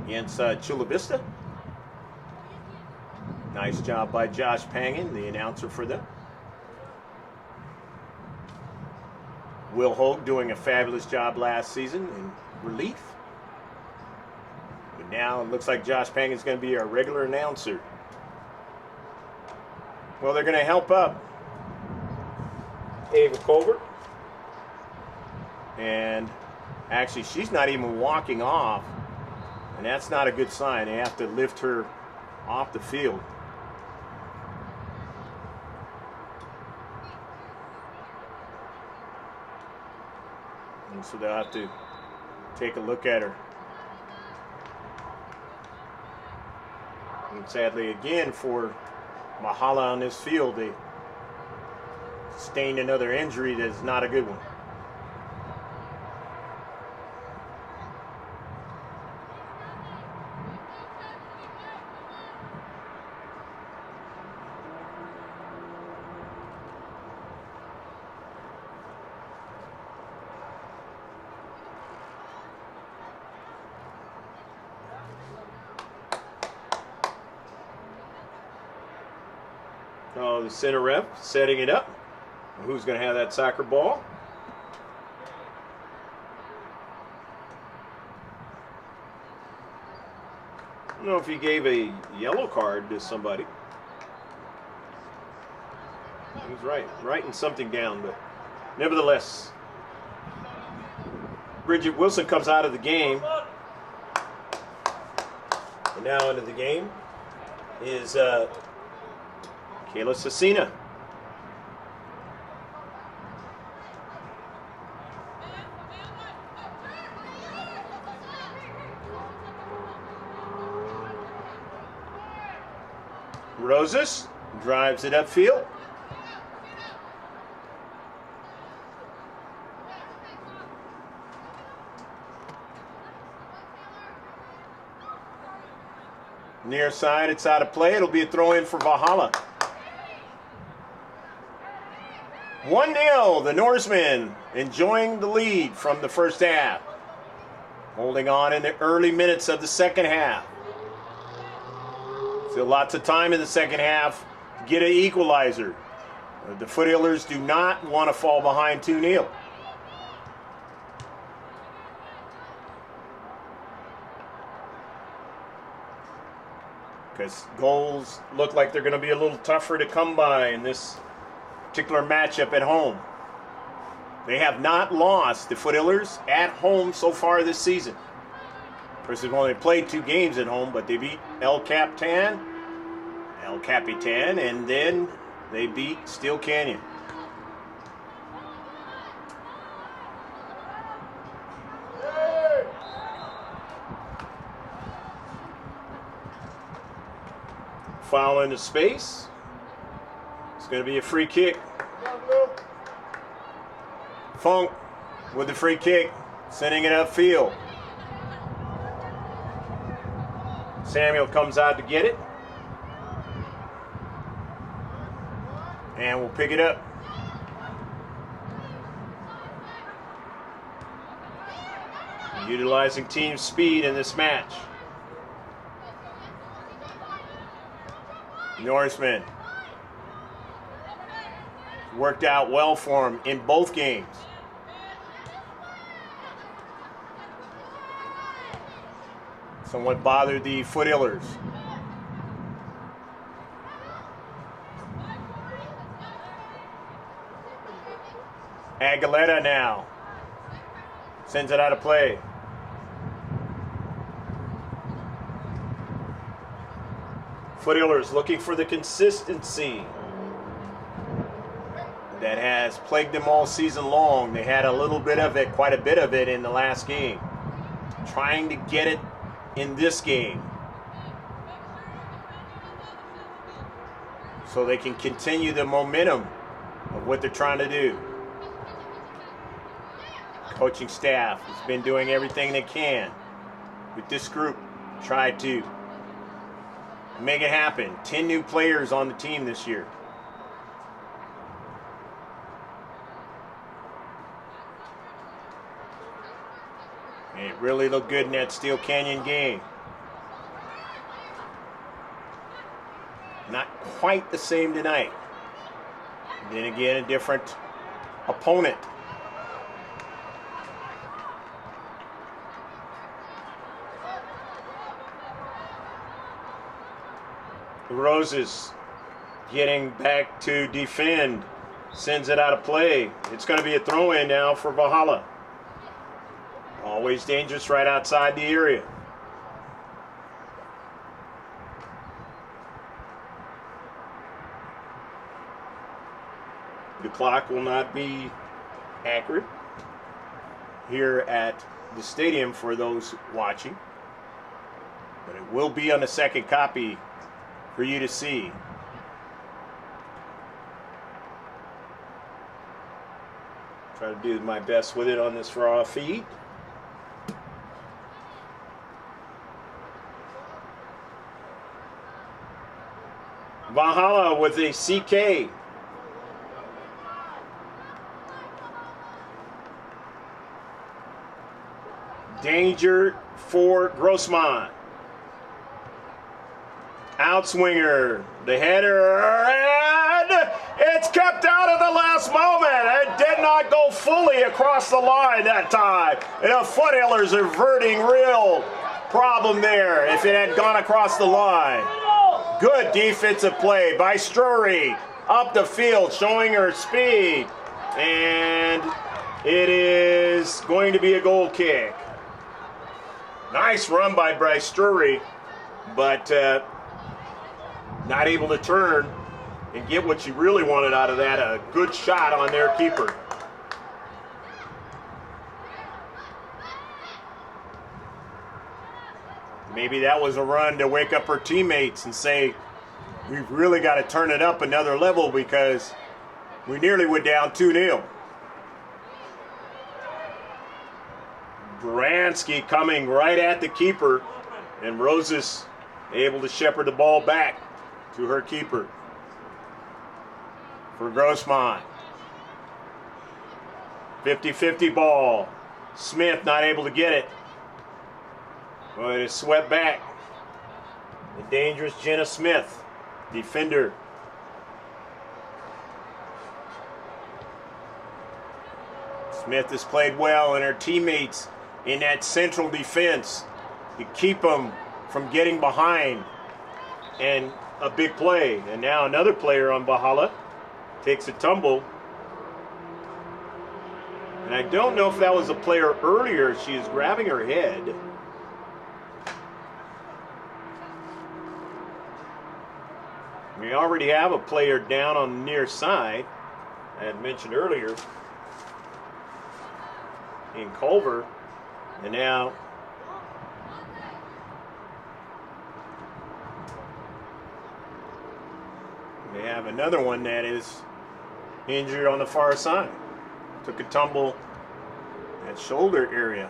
against Chula Vista. Nice job by Josh Pangan, the announcer for them. Will Hogue doing a fabulous job last season in relief. But now it looks like Josh Pangan is going to be our regular announcer. Well, they're going to help up Ava Colbert. And actually, she's not even walking off. And that's not a good sign. They have to lift her off the field. And so they'll have to take a look at her. And sadly, again, for Vahalla on this field, they sustained another injury that's not a good one. Oh, the center rep setting it up. Who's going to have that soccer ball? I don't know if he gave a yellow card to somebody. He was writing something down, but nevertheless, Bridget Wilson comes out of the game. And now into the game is Kayla Cecina. Rosas drives it upfield. Near side, it's out of play. It'll be a throw in for Vahalla. 1-0, the Norsemen enjoying the lead from the first half. Holding on in the early minutes of the second half. Still lots of time in the second half to get an equalizer. The Foothillers do not want to fall behind 2-0. Because goals look like they're going to be a little tougher to come by in this particular matchup at home. They have not lost, the Foothillers, at home so far this season. Of course, they've only played 2 games at home, but they beat El Capitan, and then they beat Steel Canyon. Foul into space. It's going to be a free kick. Funk with the free kick, sending it upfield. Samuel comes out to get it. And we'll pick it up. Utilizing team speed in this match. Norsemen worked out well for him in both games. Somewhat bothered the Foothillers. Aguilera now sends it out of play. Foothiller's looking for the consistency that has plagued them all season long. They had a little bit of it, quite a bit of it in the last game. Trying to get it in this game so they can continue the momentum of what they're trying to do. Coaching staff has been doing everything they can with this group, try to make it happen. 10 new players on the team this year. And it really looked good in that Steel Canyon game. Not quite the same tonight. Then again, a different opponent. Rosas getting back to defend, sends it out of play. It's going to be a throw-in now for Vahalla. Always dangerous right outside the area. The clock will not be accurate here at the stadium for those watching, but it will be on the second copy for you to see. Try to do my best with it on this raw feed. Vahalla with a CK. Danger for Grossmont. Outswinger, the header, and it's kept out at the last moment. It did not go fully across the line that time. And the Foothiller's averting real problem there if it had gone across the line. Good defensive play by Strury up the field, showing her speed. And it is going to be a goal kick. Nice run by Bryce Strury, but not able to turn and get what you really wanted out of that, a good shot on their keeper. Maybe that was a run to wake up her teammates and say, we've really got to turn it up another level because we nearly went down 2-0. Bransky coming right at the keeper, and Rosas able to shepherd the ball back to her keeper for Grossmont. 50-50 ball. Smith not able to get it. Well, it is swept back. The dangerous Jenna Smith, defender. Smith has played well, and her teammates in that central defense to keep them from getting behind. And a big play. And now another player on Vahalla takes a tumble. And I don't know if that was a player earlier. She is grabbing her head. We already have a player down on the near side, I had mentioned earlier, in Culver. And now we have another one that is injured on the far side. Took a tumble at shoulder area.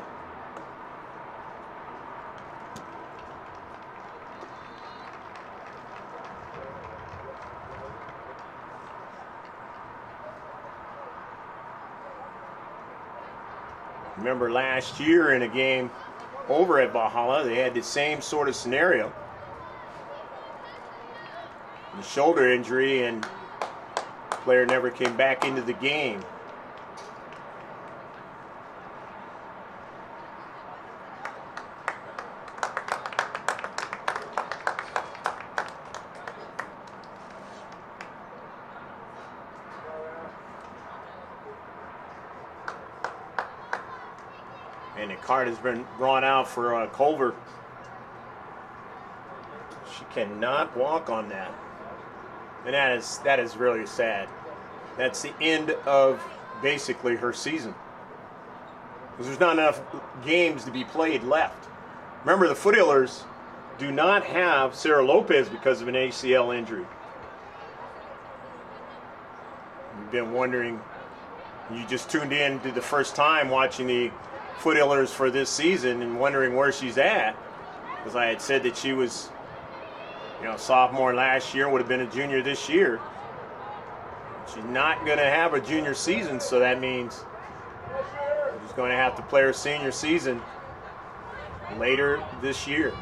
Remember last year in a game over at Valhalla, they had the same sort of scenario. The shoulder injury, and the player never came back into the game. And the card has been brought out for Culver. She cannot walk on that. And that is really sad. That's the end of basically her season. Because there's not enough games to be played left. Remember, the Foothillers do not have Sarah Lopez because of an ACL injury. You've been wondering, you just tuned in to the first time watching the Foothillers for this season and wondering where she's at. Because I had said that she was, sophomore last year, would have been a junior this year. She's not going to have a junior season, so that means she's going to have to play her senior season later this year.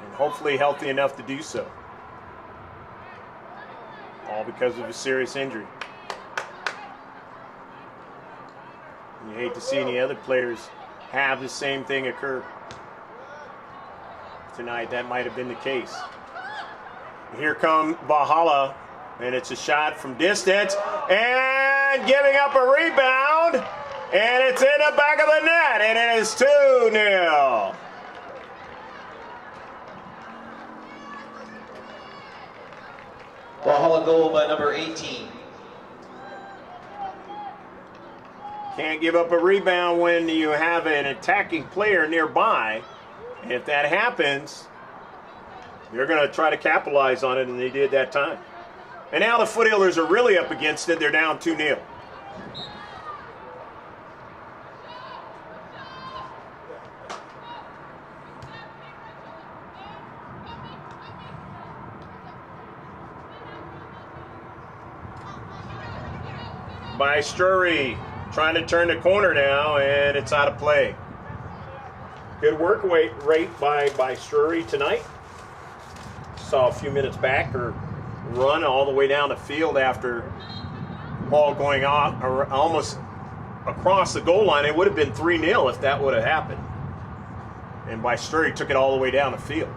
And hopefully healthy enough to do so. All because of a serious injury. You hate to see any other players have the same thing occur. Tonight, that might have been the case. Here come Vahalla, and it's a shot from distance, and giving up a rebound, and it's in the back of the net, and it is 2-0. Valhalla goal by number 18. Can't give up a rebound when you have an attacking player nearby. And if that happens, they're going to try to capitalize on it, and they did that time. And now the Foothillers are really up against it. They're down 2-0. By Sturry, trying to turn the corner now, and it's out of play. Good work rate by Sturry tonight. Saw a few minutes back her run all the way down the field after ball going off or almost across the goal line. It would have been 3-0 if that would have happened. And by Sturry took it all the way down the field.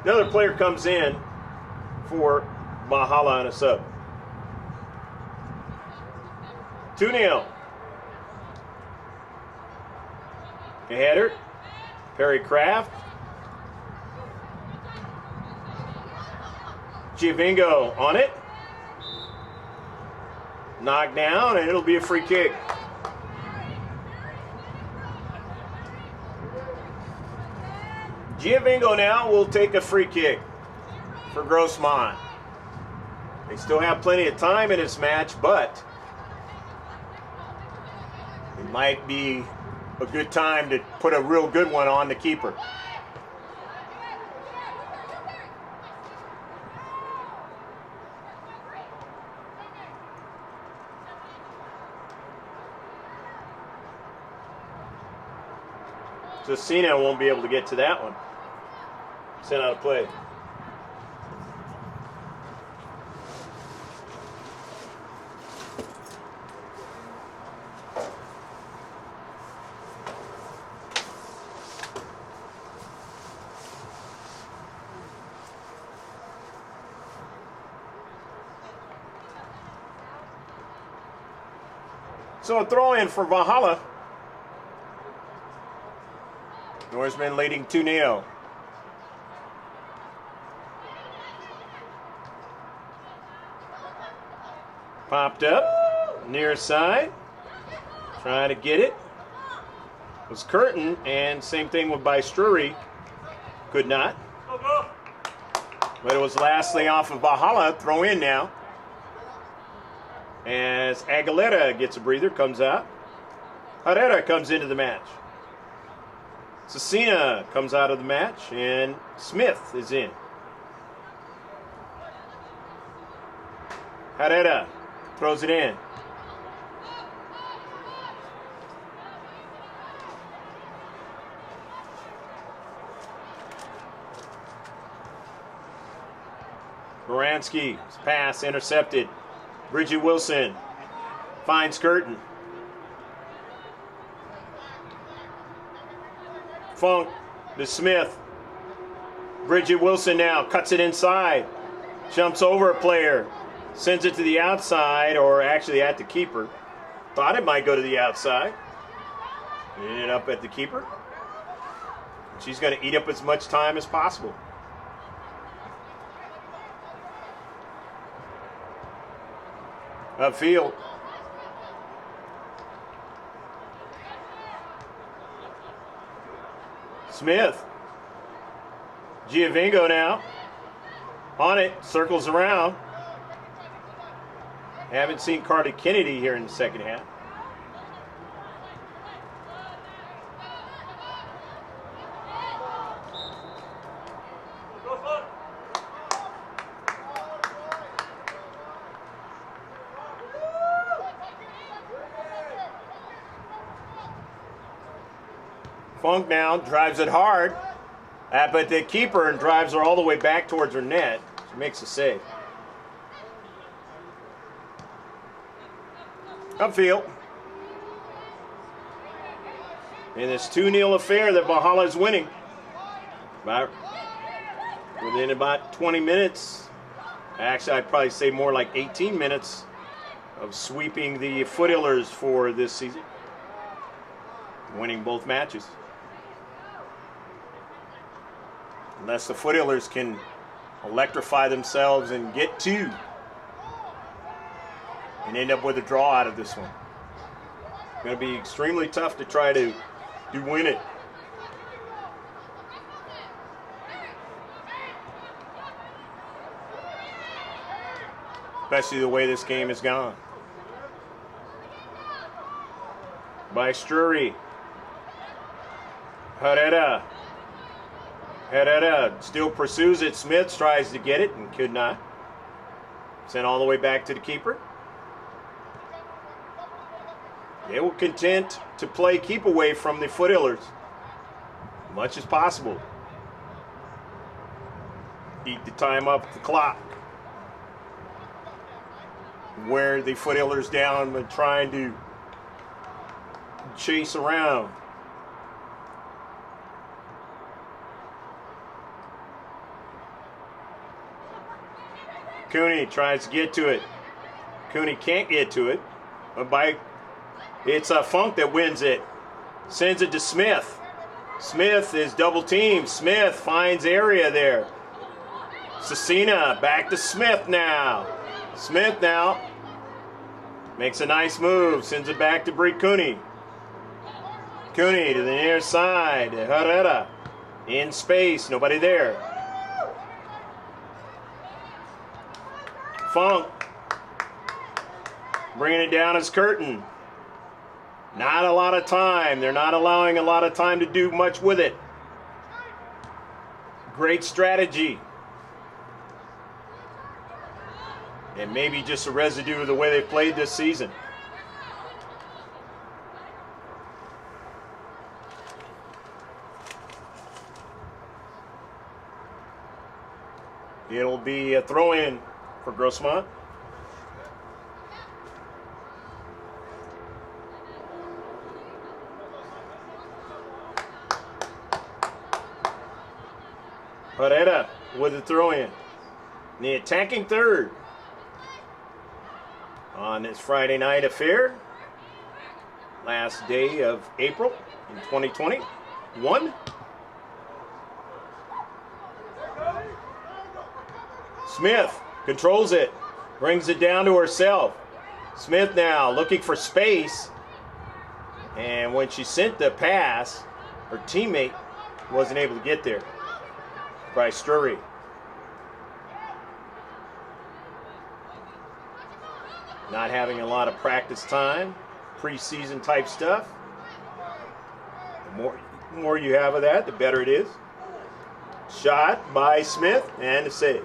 Another player comes in for Vahalla on a sub. 2-0. A header. Perry Kraft. Giovingo on it. Knocked down, and it'll be a free kick. Giovingo now will take a free kick for Grossmont. They still have plenty of time in this match, but it might be a good time to put a real good one on the keeper. Cecina won't be able to get to that one. Sent out of play. So a throw in for Vahalla. Norsemen leading 2-0. Popped up, near side. Trying to get it. It was Curtin, and same thing with Bysturi. Could not. But it was lastly off of Vahalla. Throw in now. As Aguilera gets a breather, comes out. Herrera comes into the match. Cecina comes out of the match, and Smith is in. Herrera throws it in. Moransky's pass intercepted. Bridget Wilson finds Curtin. Funk to Smith. Bridget Wilson now cuts it inside. Jumps over a player. Sends it to the outside, or actually at the keeper. Thought it might go to the outside. Ended up at the keeper. She's going to eat up as much time as possible. Upfield. Smith. Giovingo now. On it. Circles around. Haven't seen Carter Kennedy here in the second half. Funk now drives it hard up at the keeper and drives her all the way back towards her net. She makes a save. Upfield. In this 2-0 affair that Vahalla is winning. Within about 20 minutes, actually I'd probably say more like 18 minutes of sweeping the Foothillers for this season. Winning both matches. Unless the Foothillers can electrify themselves and get two and end up with a draw out of this one. It's going to be extremely tough to try to win it. Especially the way this game has gone. By Strury. Herrera still pursues it. Smith tries to get it and could not. Sent all the way back to the keeper. They will content to play keep away from the Foothillers as much as possible. Eat the time up the clock. Wear the Foothillers down and trying to chase around. Cooney tries to get to it. Cooney can't get to it. But it's Funk that wins it. Sends it to Smith. Smith is double teamed. Smith finds area there. Cecina back to Smith now. Smith now makes a nice move. Sends it back to Bree Cooney. Cooney to the near side. Herrera in space. Nobody there. Funk bringing it down as Curtin. Not a lot of time. They're not allowing a lot of time to do much with it. Great strategy. And maybe just a residue of the way they played this season. It'll be a throw-in for Grossmont. Herrera with a throw-in. The attacking third on this Friday night affair. Last day of April in 2021. Smith controls it, brings it down to herself. Smith now looking for space. And when she sent the pass, her teammate wasn't able to get there. By Strury. Not having a lot of practice time, preseason type stuff. The more you have of that, the better it is. Shot by Smith and a save.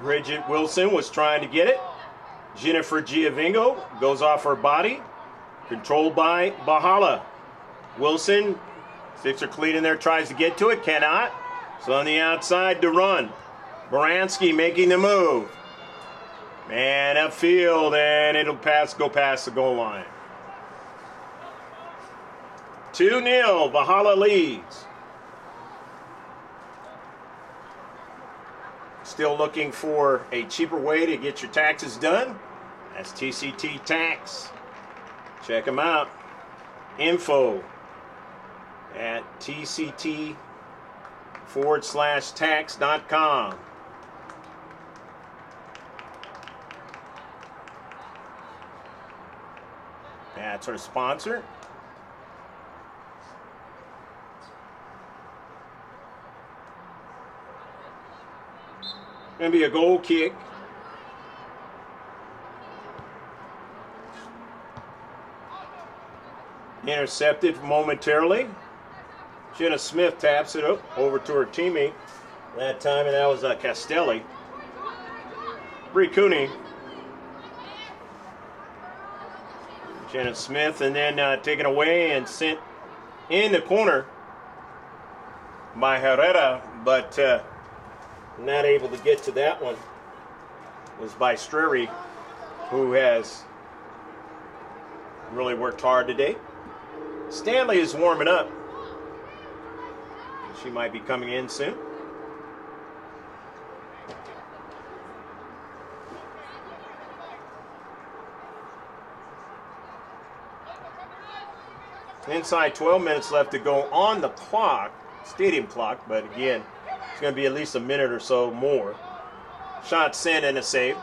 Bridget Wilson was trying to get it. Jennifer Giovingo goes off her body. Controlled by Vahalla. Wilson sticks her cleat in there, tries to get to it, cannot. So on the outside to run. Baranski making the move. And upfield, and it'll go past the goal line. 2-0, Vahalla leads. Still looking for a cheaper way to get your taxes done? That's TCT Tax. Check them out. Info at tct/tax.com. That's our sponsor. Going to be a goal kick. Intercepted momentarily. Jenna Smith taps it up over to her teammate that time, and that was Castelli. Bree Cooney. Jenna Smith, and then taken away and sent in the corner by Herrera, but not able to get to that one. It was by Strary, who has really worked hard today. Stanley is warming up. She might be coming in soon. Inside 12 minutes left to go on the clock, stadium clock, but again, it's going to be at least a minute or so more. Shot sent and a save.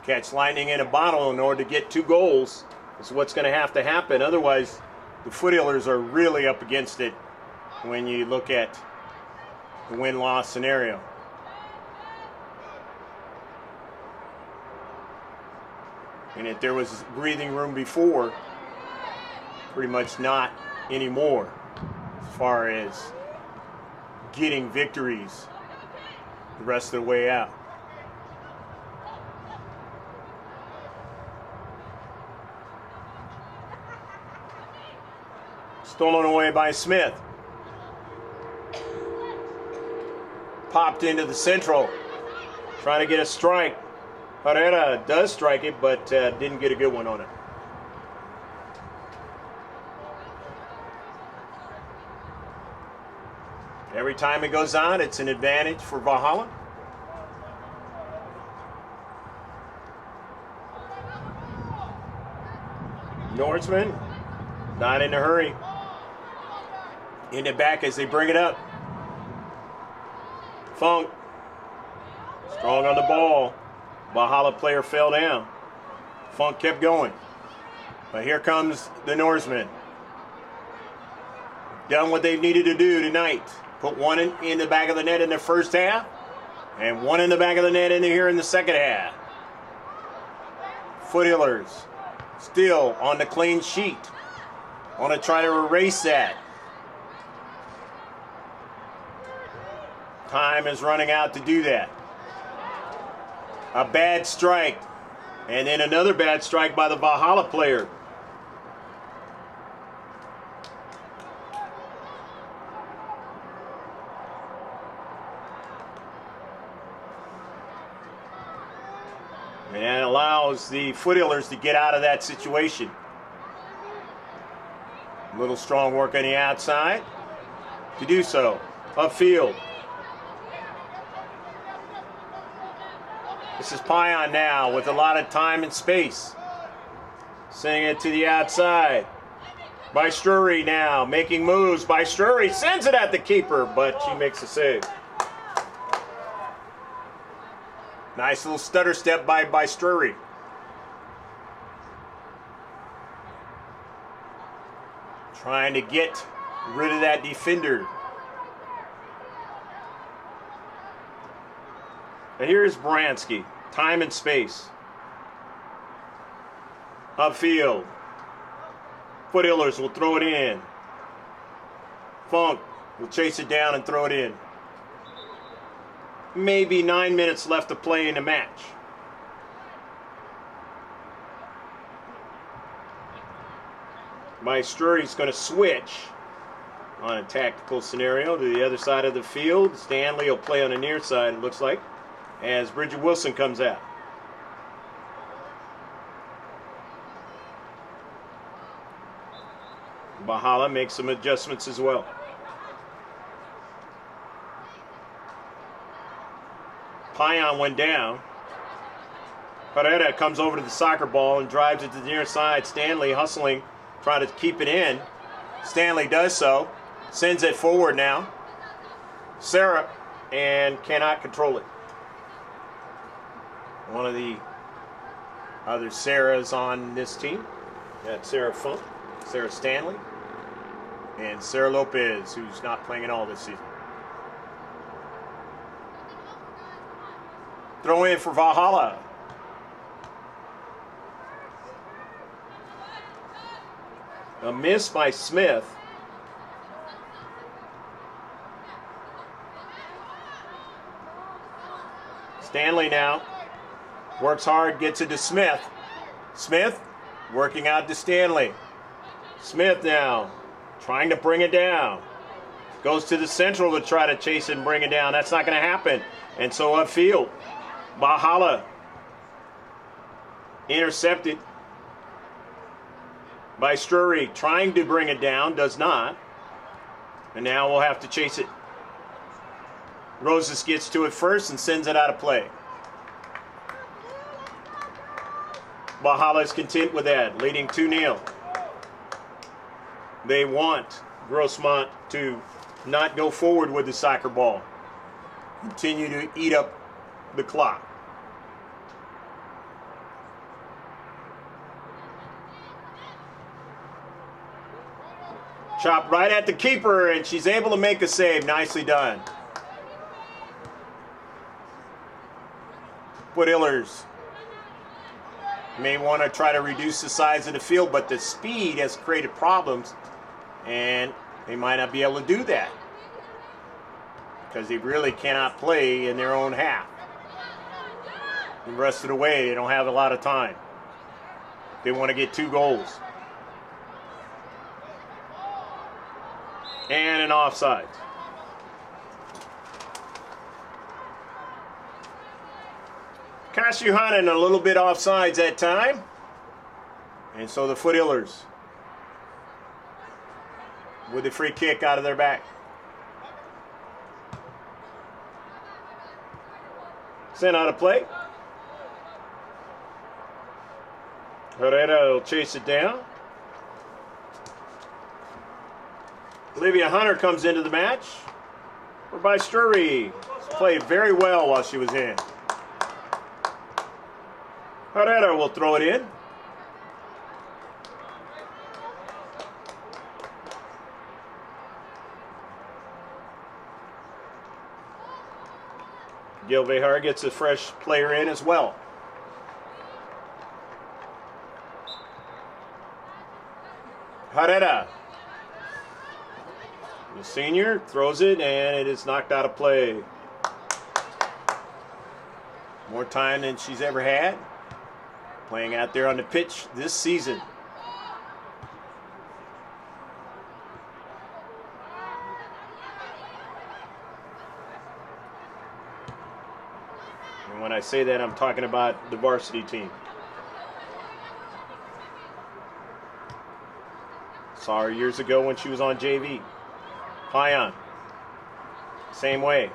Catch lightning in a bottle in order to get 2 goals is what's going to have to happen. Otherwise, the Foothillers are really up against it when you look at the win-loss scenario. And if there was breathing room before, pretty much not anymore as far as getting victories the rest of the way out. Stolen away by Smith. Popped into the central. Trying to get a strike. Herrera does strike it, but didn't get a good one on it. Every time it goes on, it's an advantage for Valhalla. Norsemen, not in a hurry. In the back as they bring it up. Funk, strong on the ball. Valhalla player fell down. Funk kept going. But here comes the Norsemen. Done what they've needed to do tonight. Put one in the back of the net in the first half, and one in the back of the net in here in the second half. Foothillers still on the clean sheet. Want to try to erase that. Time is running out to do that. A bad strike. And then another bad strike by the Valhalla player. And that allows the Foothillers to get out of that situation. A little strong work on the outside to do so. Upfield. This is Pion now with a lot of time and space. Sending it to the outside. By Strury now, making moves by Strury. Sends it at the keeper, but she makes a save. Nice little stutter step by Strury. Trying to get rid of that defender. And here's Bransky. Time and space. Upfield. Foothillers will throw it in. Funk will chase it down and throw it in. Maybe 9 minutes left to play in the match. Maestrury's going to switch on a tactical scenario to the other side of the field. Stanley will play on the near side, it looks like, as Bridget Wilson comes out. Vahalla makes some adjustments as well. Pion went down. Herrera comes over to the soccer ball and drives it to the near side. Stanley hustling, trying to keep it in. Stanley does so. Sends it forward now. Sarah, and cannot control it. One of the other Sarahs on this team. Got Sarah Funk, Sarah Stanley, and Sarah Lopez, who's not playing at all this season. Throw in for Valhalla. A miss by Smith. Stanley now works hard, gets it to Smith. Smith working out to Stanley. Smith now trying to bring it down. Goes to the central to try to chase it and bring it down. That's not going to happen. And so upfield, Vahalla intercepted by Strury, trying to bring it down, does not. And now we'll have to chase it. Rosas gets to it first and sends it out of play. Vahalla is content with that, leading 2-0. They want Grossmont to not go forward with the soccer ball. Continue to eat up the clock. Chop right at the keeper, and she's able to make a save. Nicely done. Foothilllers may want to try to reduce the size of the field, but the speed has created problems, and they might not be able to do that because they really cannot play in their own half. The rest of the way, they don't have a lot of time. They want to get 2 goals. And an offside. AKASYOUHANNON a little bit offsides that time. And so the Foothilllers with the free kick out of their back. Sent out of play. Herrera will chase it down. Olivia Hunter comes into the match. Or by Strury. Played very well while she was in. Herrera will throw it in. Gil Vahar gets a fresh player in as well. Herrera. The senior throws it, and it is knocked out of play. More time than she's ever had playing out there on the pitch this season. And when I say that, I'm talking about the varsity team. Saw her years ago when she was on JV. Pion, same way.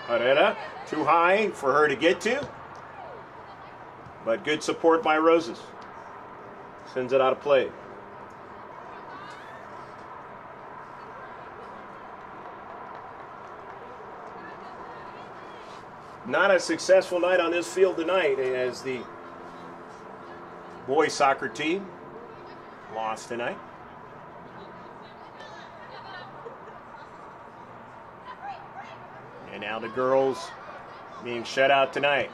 Herrera, too high for her to get to, but good support by Rosas. Sends it out of play. Not a successful night on this field tonight, as the boys soccer team lost tonight. And now the girls being shut out tonight.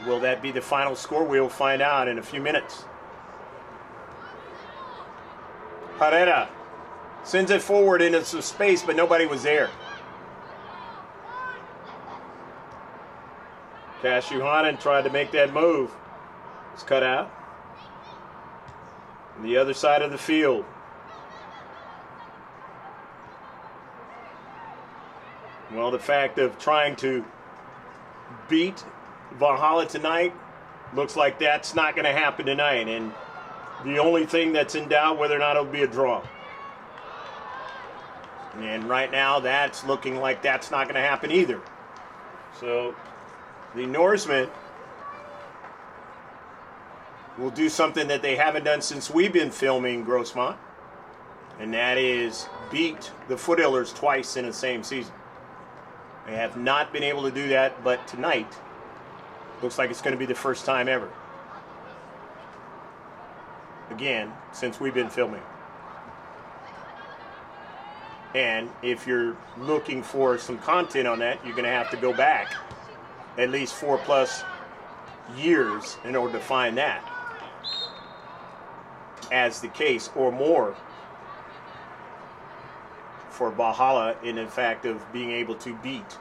Will that be the final score? We'll find out in a few minutes. Herrera sends it forward into some space, but nobody was there. AKASYOUHANNON tried to make that move. It's cut out. On the other side of the field. Well, the fact of trying to beat Valhalla tonight looks like that's not going to happen tonight. And the only thing that's in doubt whether or not it'll be a draw. And right now, that's looking like that's not going to happen either. So the Norsemen will do something that they haven't done since we've been filming Grossmont, and that is beat the Foothillers twice in the same season. They have not been able to do that, but tonight looks like it's going to be the first time ever. Again, since we've been filming. And if you're looking for some content on that, you're going to have to go back at least 4+ years in order to find that as the case, or more, for Vahalla in the fact of being able to beat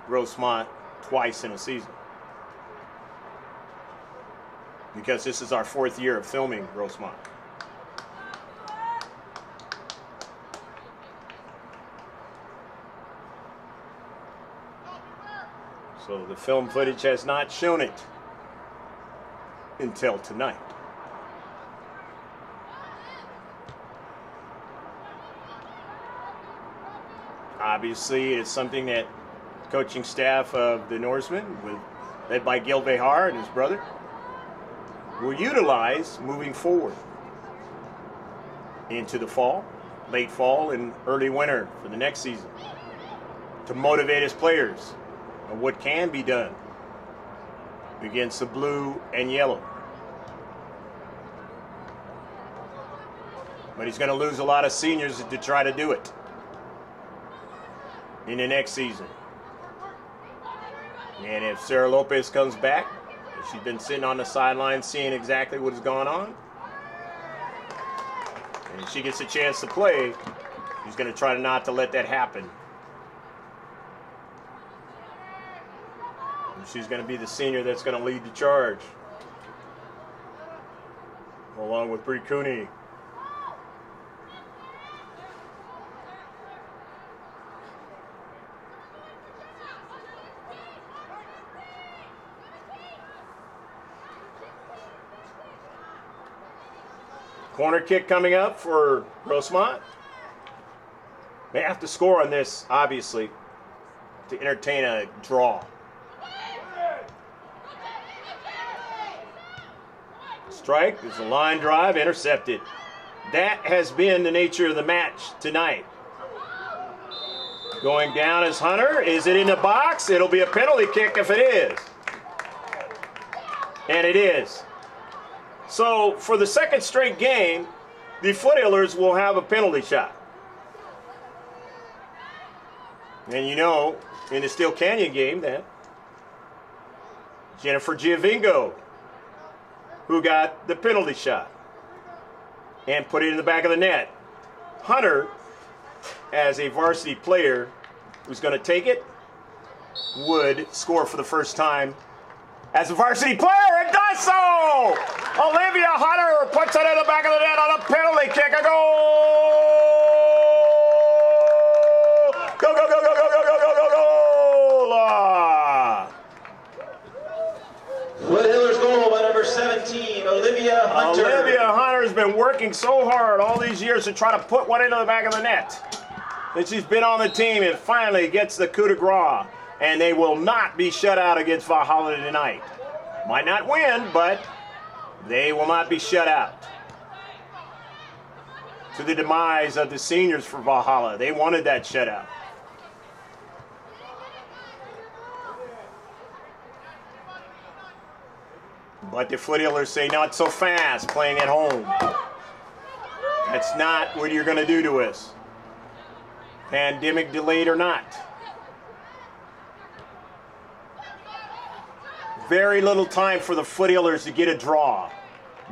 Grossmont twice in a season. Because this is our 4th year of filming Grossmont. So the film footage has not shown it until tonight. Obviously, it's something that coaching staff of the Norsemen, led by Gil Behar and his brother, will utilize moving forward into the fall, late fall, and early winter for the next season to motivate his players on what can be done against the blue and yellow. But he's going to lose a lot of seniors to try to do it in the next season. And if Sarah Lopez comes back, she's been sitting on the sidelines seeing exactly what has gone on, and if she gets a chance to play, she's going to try not to let that happen. And she's going to be the senior that's going to lead the charge, along with Bree Cooney. Corner kick coming up for Grossmont. They have to score on this, obviously, to entertain a draw. Strike is a line drive, intercepted. That has been the nature of the match tonight. Going down is Hunter. Is it in the box? It'll be a penalty kick if it is. And it is. So for the second straight game, the Foothillers will have a penalty shot. And you know, in the Steel Canyon game, that Jennifer Giovingo, who got the penalty shot and put it in the back of the net. Hunter, as a varsity player who's going to take it, would score for the first time as a varsity player, and does so! Olivia Hunter puts it in the back of the net on a penalty kick. A goal! Go, go, go, go, go, go, go, go, go, goal! Foothillers goal by number 17, Olivia Hunter. Olivia Hunter's been working so hard all these years to try to put one into the back of the net. And she's been on the team and finally gets the coup de grace. And they will not be shut out against Vahalla tonight. Might not win, but they will not be shut out. To the demise of the seniors for Vahalla. They wanted that shutout. But the Foothillers say not so fast, playing at home. That's not what you're going to do to us. Pandemic delayed or not. Very little time for the Foothillers to get a draw.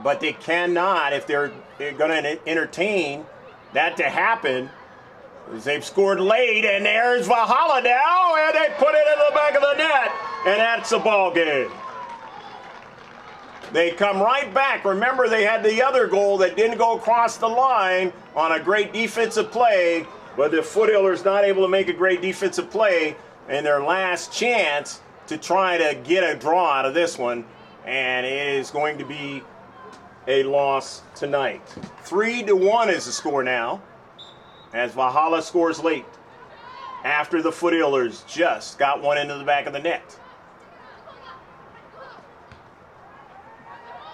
But they cannot, if they're going to entertain that to happen, as they've scored late, and there's Vahalla now, and they put it in the back of the net, and that's the ball game. They come right back. Remember, they had the other goal that didn't go across the line on a great defensive play, but the Foothillers not able to make a great defensive play, and their last chance to try to get a draw out of this one and it is going to be a loss tonight. 3-1 is the score now, as Vahalla scores late after the Foothillers just got one into the back of the net.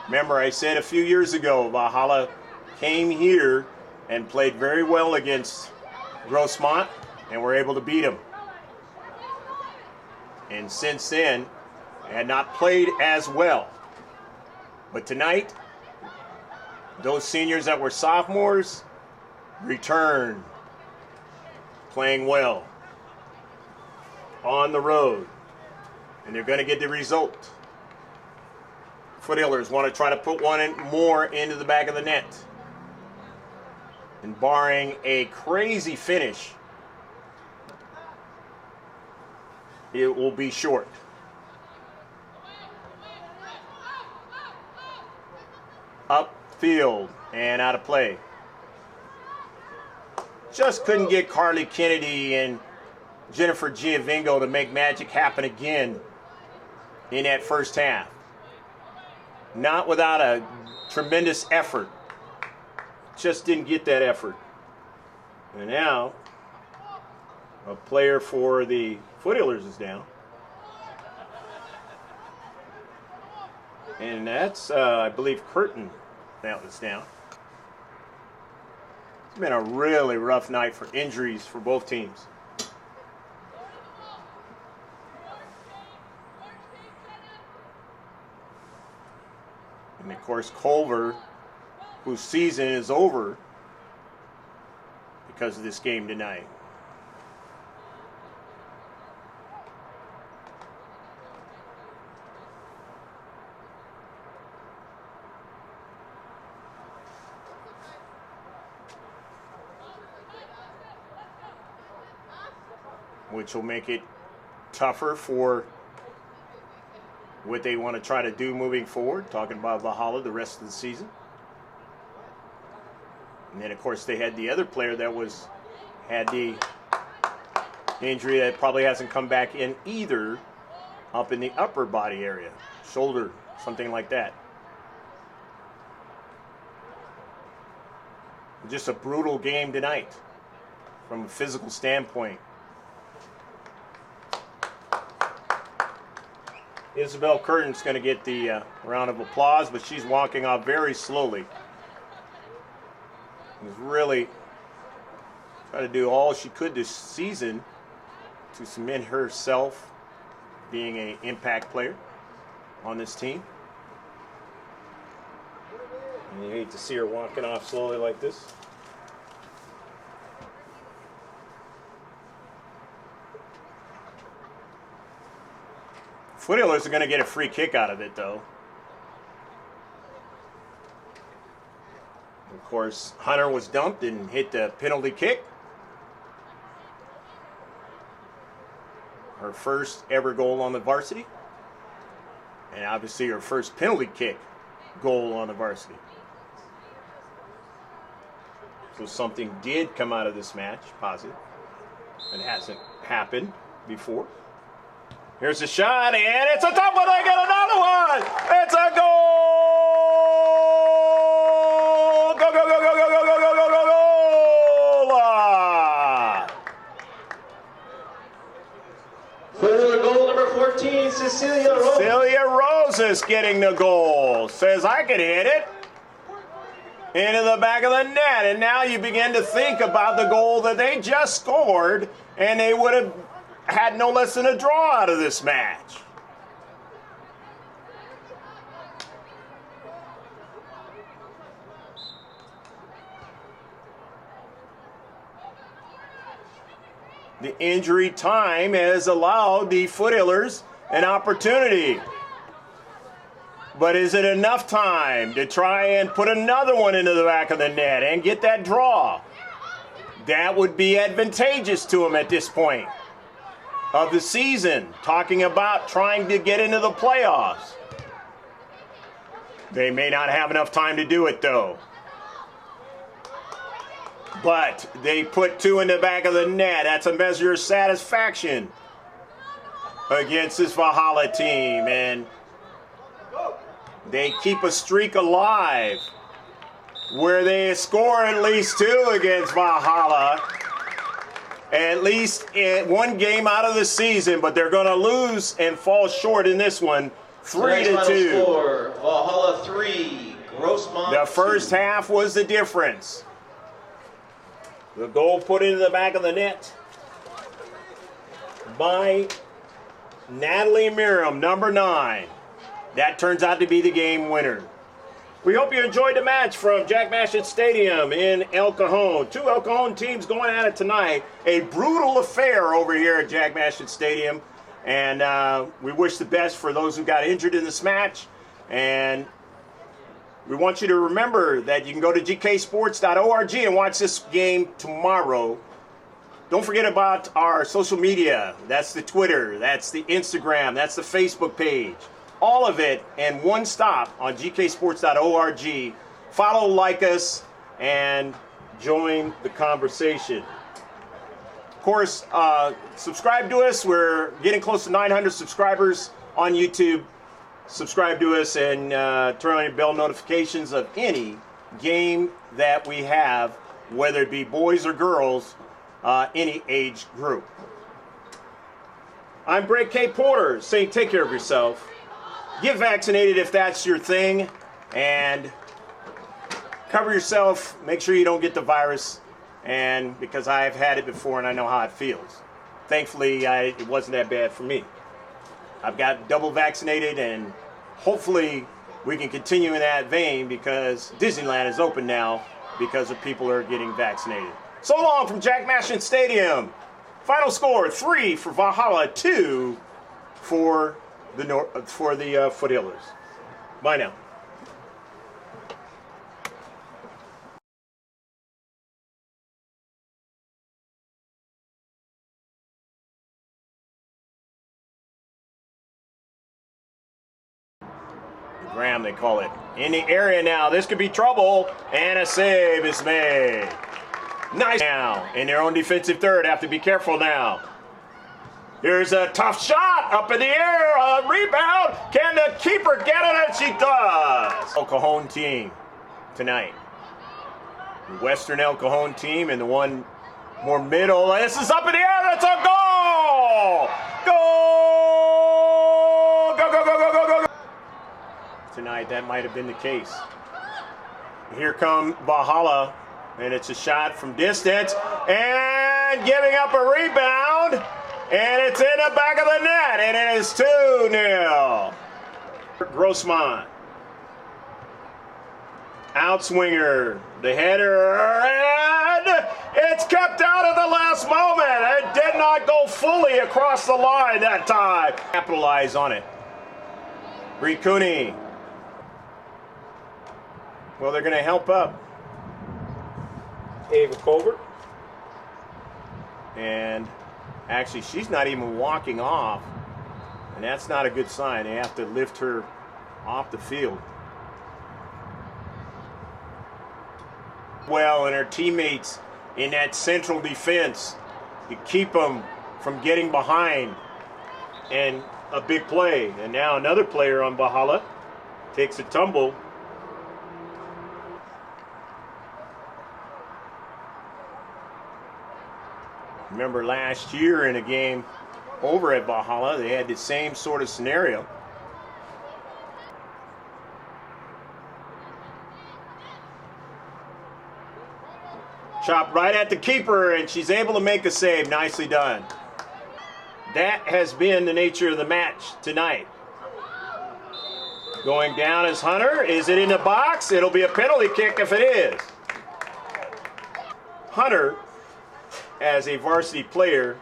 Remember, I said a few years ago, Vahalla came here and played very well against Grossmont, and were able to beat them. And since then, had not played as well. But tonight, those seniors that were sophomores return, playing well on the road, and they're going to get the result. Foothillers want to try to put one more into the back of the net, and barring a crazy finish, it will be short. Upfield and out of play. Just couldn't get Carly Kennedy and Jennifer Giovingo to make magic happen again in that first half. Not without a tremendous effort. Just didn't get that effort. And now, a player for the Foothillers is down. And that's, I believe, Curtin that was down. It's been a really rough night for injuries for both teams. And of course, Culver, whose season is over because of this game tonight. Which will make it tougher for what they want to try to do moving forward, talking about Valhalla the rest of the season. And then, of course, they had the other player that had the injury that probably hasn't come back in either, up in the upper body area, shoulder, something like that. Just a brutal game tonight from a physical standpoint. Isabel Curtin's going to get the round of applause, but she's walking off very slowly. Was really trying to do all she could this season to cement herself being an impact player on this team. And you hate to see her walking off slowly like this. Foothillers are going to get a free kick out of it, though. Of course, Hunter was dumped and hit the penalty kick. Her first ever goal on the varsity. And obviously her first penalty kick goal on the varsity. So something did come out of this match, positive. It hasn't happened before. Here's a shot, and it's a tough one. They get another one. It's a goal. Go, go, go, go, go, go, go, go, go, go, goal. For goal number 14, Cecilia Rosas. Cecilia Rosas getting the goal. Says, I can hit it into the back of the net. And now you begin to think about the goal that they just scored, and they would have had no less than a draw out of this match. The injury time has allowed the Foothillers an opportunity. But is it enough time to try and put another one into the back of the net and get that draw? That would be advantageous to them at this point of the season, talking about trying to get into the playoffs. They may not have enough time to do it, though. But they put two in the back of the net. That's a measure of satisfaction against this Vahalla team. And They keep a streak alive where they score at least 2 against Vahalla. At least in 1 game out of the season, but they're going to lose and fall short in this one, 3-2. Score, Valhalla 3, Grossmont The first 2. half was the difference. The goal put into the back of the net by Natalie N.MERAM, number 9. That turns out to be the game winner. We hope you enjoyed the match from Jack Mashin Stadium in El Cajon. 2 El Cajon teams going at it tonight. A brutal affair over here at Jack Mashin Stadium. And we wish the best for those who got injured in this match. And we want you to remember that you can go to gksports.org and watch this game tomorrow. Don't forget about our social media. That's the Twitter, that's the Instagram, that's the Facebook page. All of it in one stop on gksports.org. Follow, like us, and join the conversation. Of course, subscribe to us. We're getting close to 900 subscribers on YouTube. Subscribe to us and turn on your bell notifications of any game that we have, whether it be boys or girls, any age group. I'm Greg K. Porter saying take care of yourself. Get vaccinated if that's your thing, and cover yourself. Make sure you don't get the virus, and because I've had it before and I know how it feels. Thankfully, it wasn't that bad for me. I've got double vaccinated, and hopefully we can continue in that vein because Disneyland is open now because of people are getting vaccinated. So long from Jack Mashin Stadium. Final score, 3 for Vahalla, 2 for the Foothillers. Bye now. Graham, they call it. In the area now. This could be trouble. And a save is made. Nice now. In their own defensive third. Have to be careful now. Here's a tough shot up in the air, a rebound. Can the keeper get it? And she does. El Cajon team tonight. The Western El Cajon team and the one more middle. This is up in the air. That's a goal. Goal. Go, go, go, go, go, go. Tonight, that might have been the case. Here come Vahalla, and it's a shot from distance. And giving up a rebound. And it's in the back of the net, and it is 2-0. Grossmont. Outswinger. The header, and it's kept out at the last moment. It did not go fully across the line that time. Capitalize on it. Ricuni. Well, they're going to help up Ava Colbert. And actually, she's not even walking off, and that's not a good sign. They have to lift her off the field. Well, and her teammates in that central defense to keep them from getting behind, and a big play. And now another player on Vahalla takes a tumble. Remember last year in a game over at Vahalla, they had the same sort of scenario. Chopped right at the keeper, and she's able to make a save. Nicely done. That has been the nature of the match tonight. Going down is Hunter. Is it in the box? It'll be a penalty kick if it is. Hunter, as a varsity player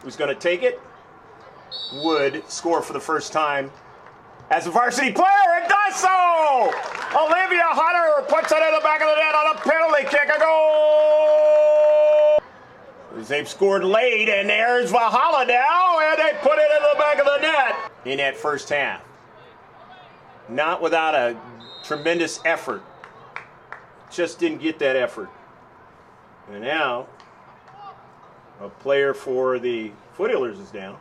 who's going to take it, would score for the first time as a varsity player, and does so! Olivia Hunter puts it in the back of the net on a penalty kick. A goal! They've scored late, and there's Vahalla now, and they put it in the back of the net in that first half. Not without a tremendous effort. Just didn't get that effort. And now a player for the Foothillers is down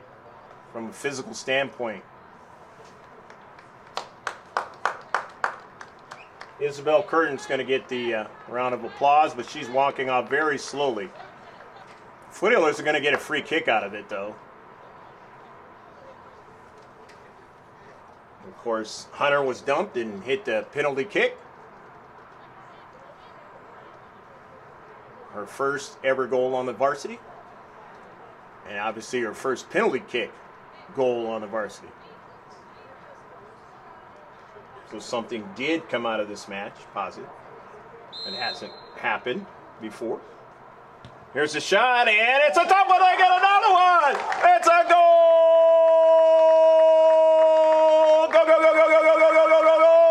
from a physical standpoint. Isabel Curtin's going to get the round of applause, but she's walking off very slowly. Foothiller's are going to get a free kick out of it, though. Of course, Hunter was dumped and hit the penalty kick. Her first ever goal on the varsity. And obviously her first penalty kick goal on the varsity. So something did come out of this match, positive. It hasn't happened before. Here's a shot, and it's a tough one. They get another one. It's a goal. Go, go, go, go, go, go, go, go, go, go, goal.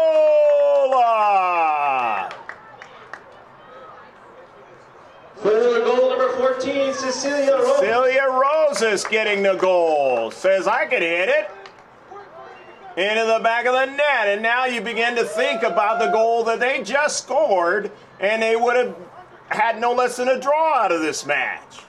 For goal number 14, Cecilia Rosas. Cecilia Rosas getting the goal. Says, I could hit it into the back of the net. And now you begin to think about the goal that they just scored, and they would have had no less than a draw out of this match.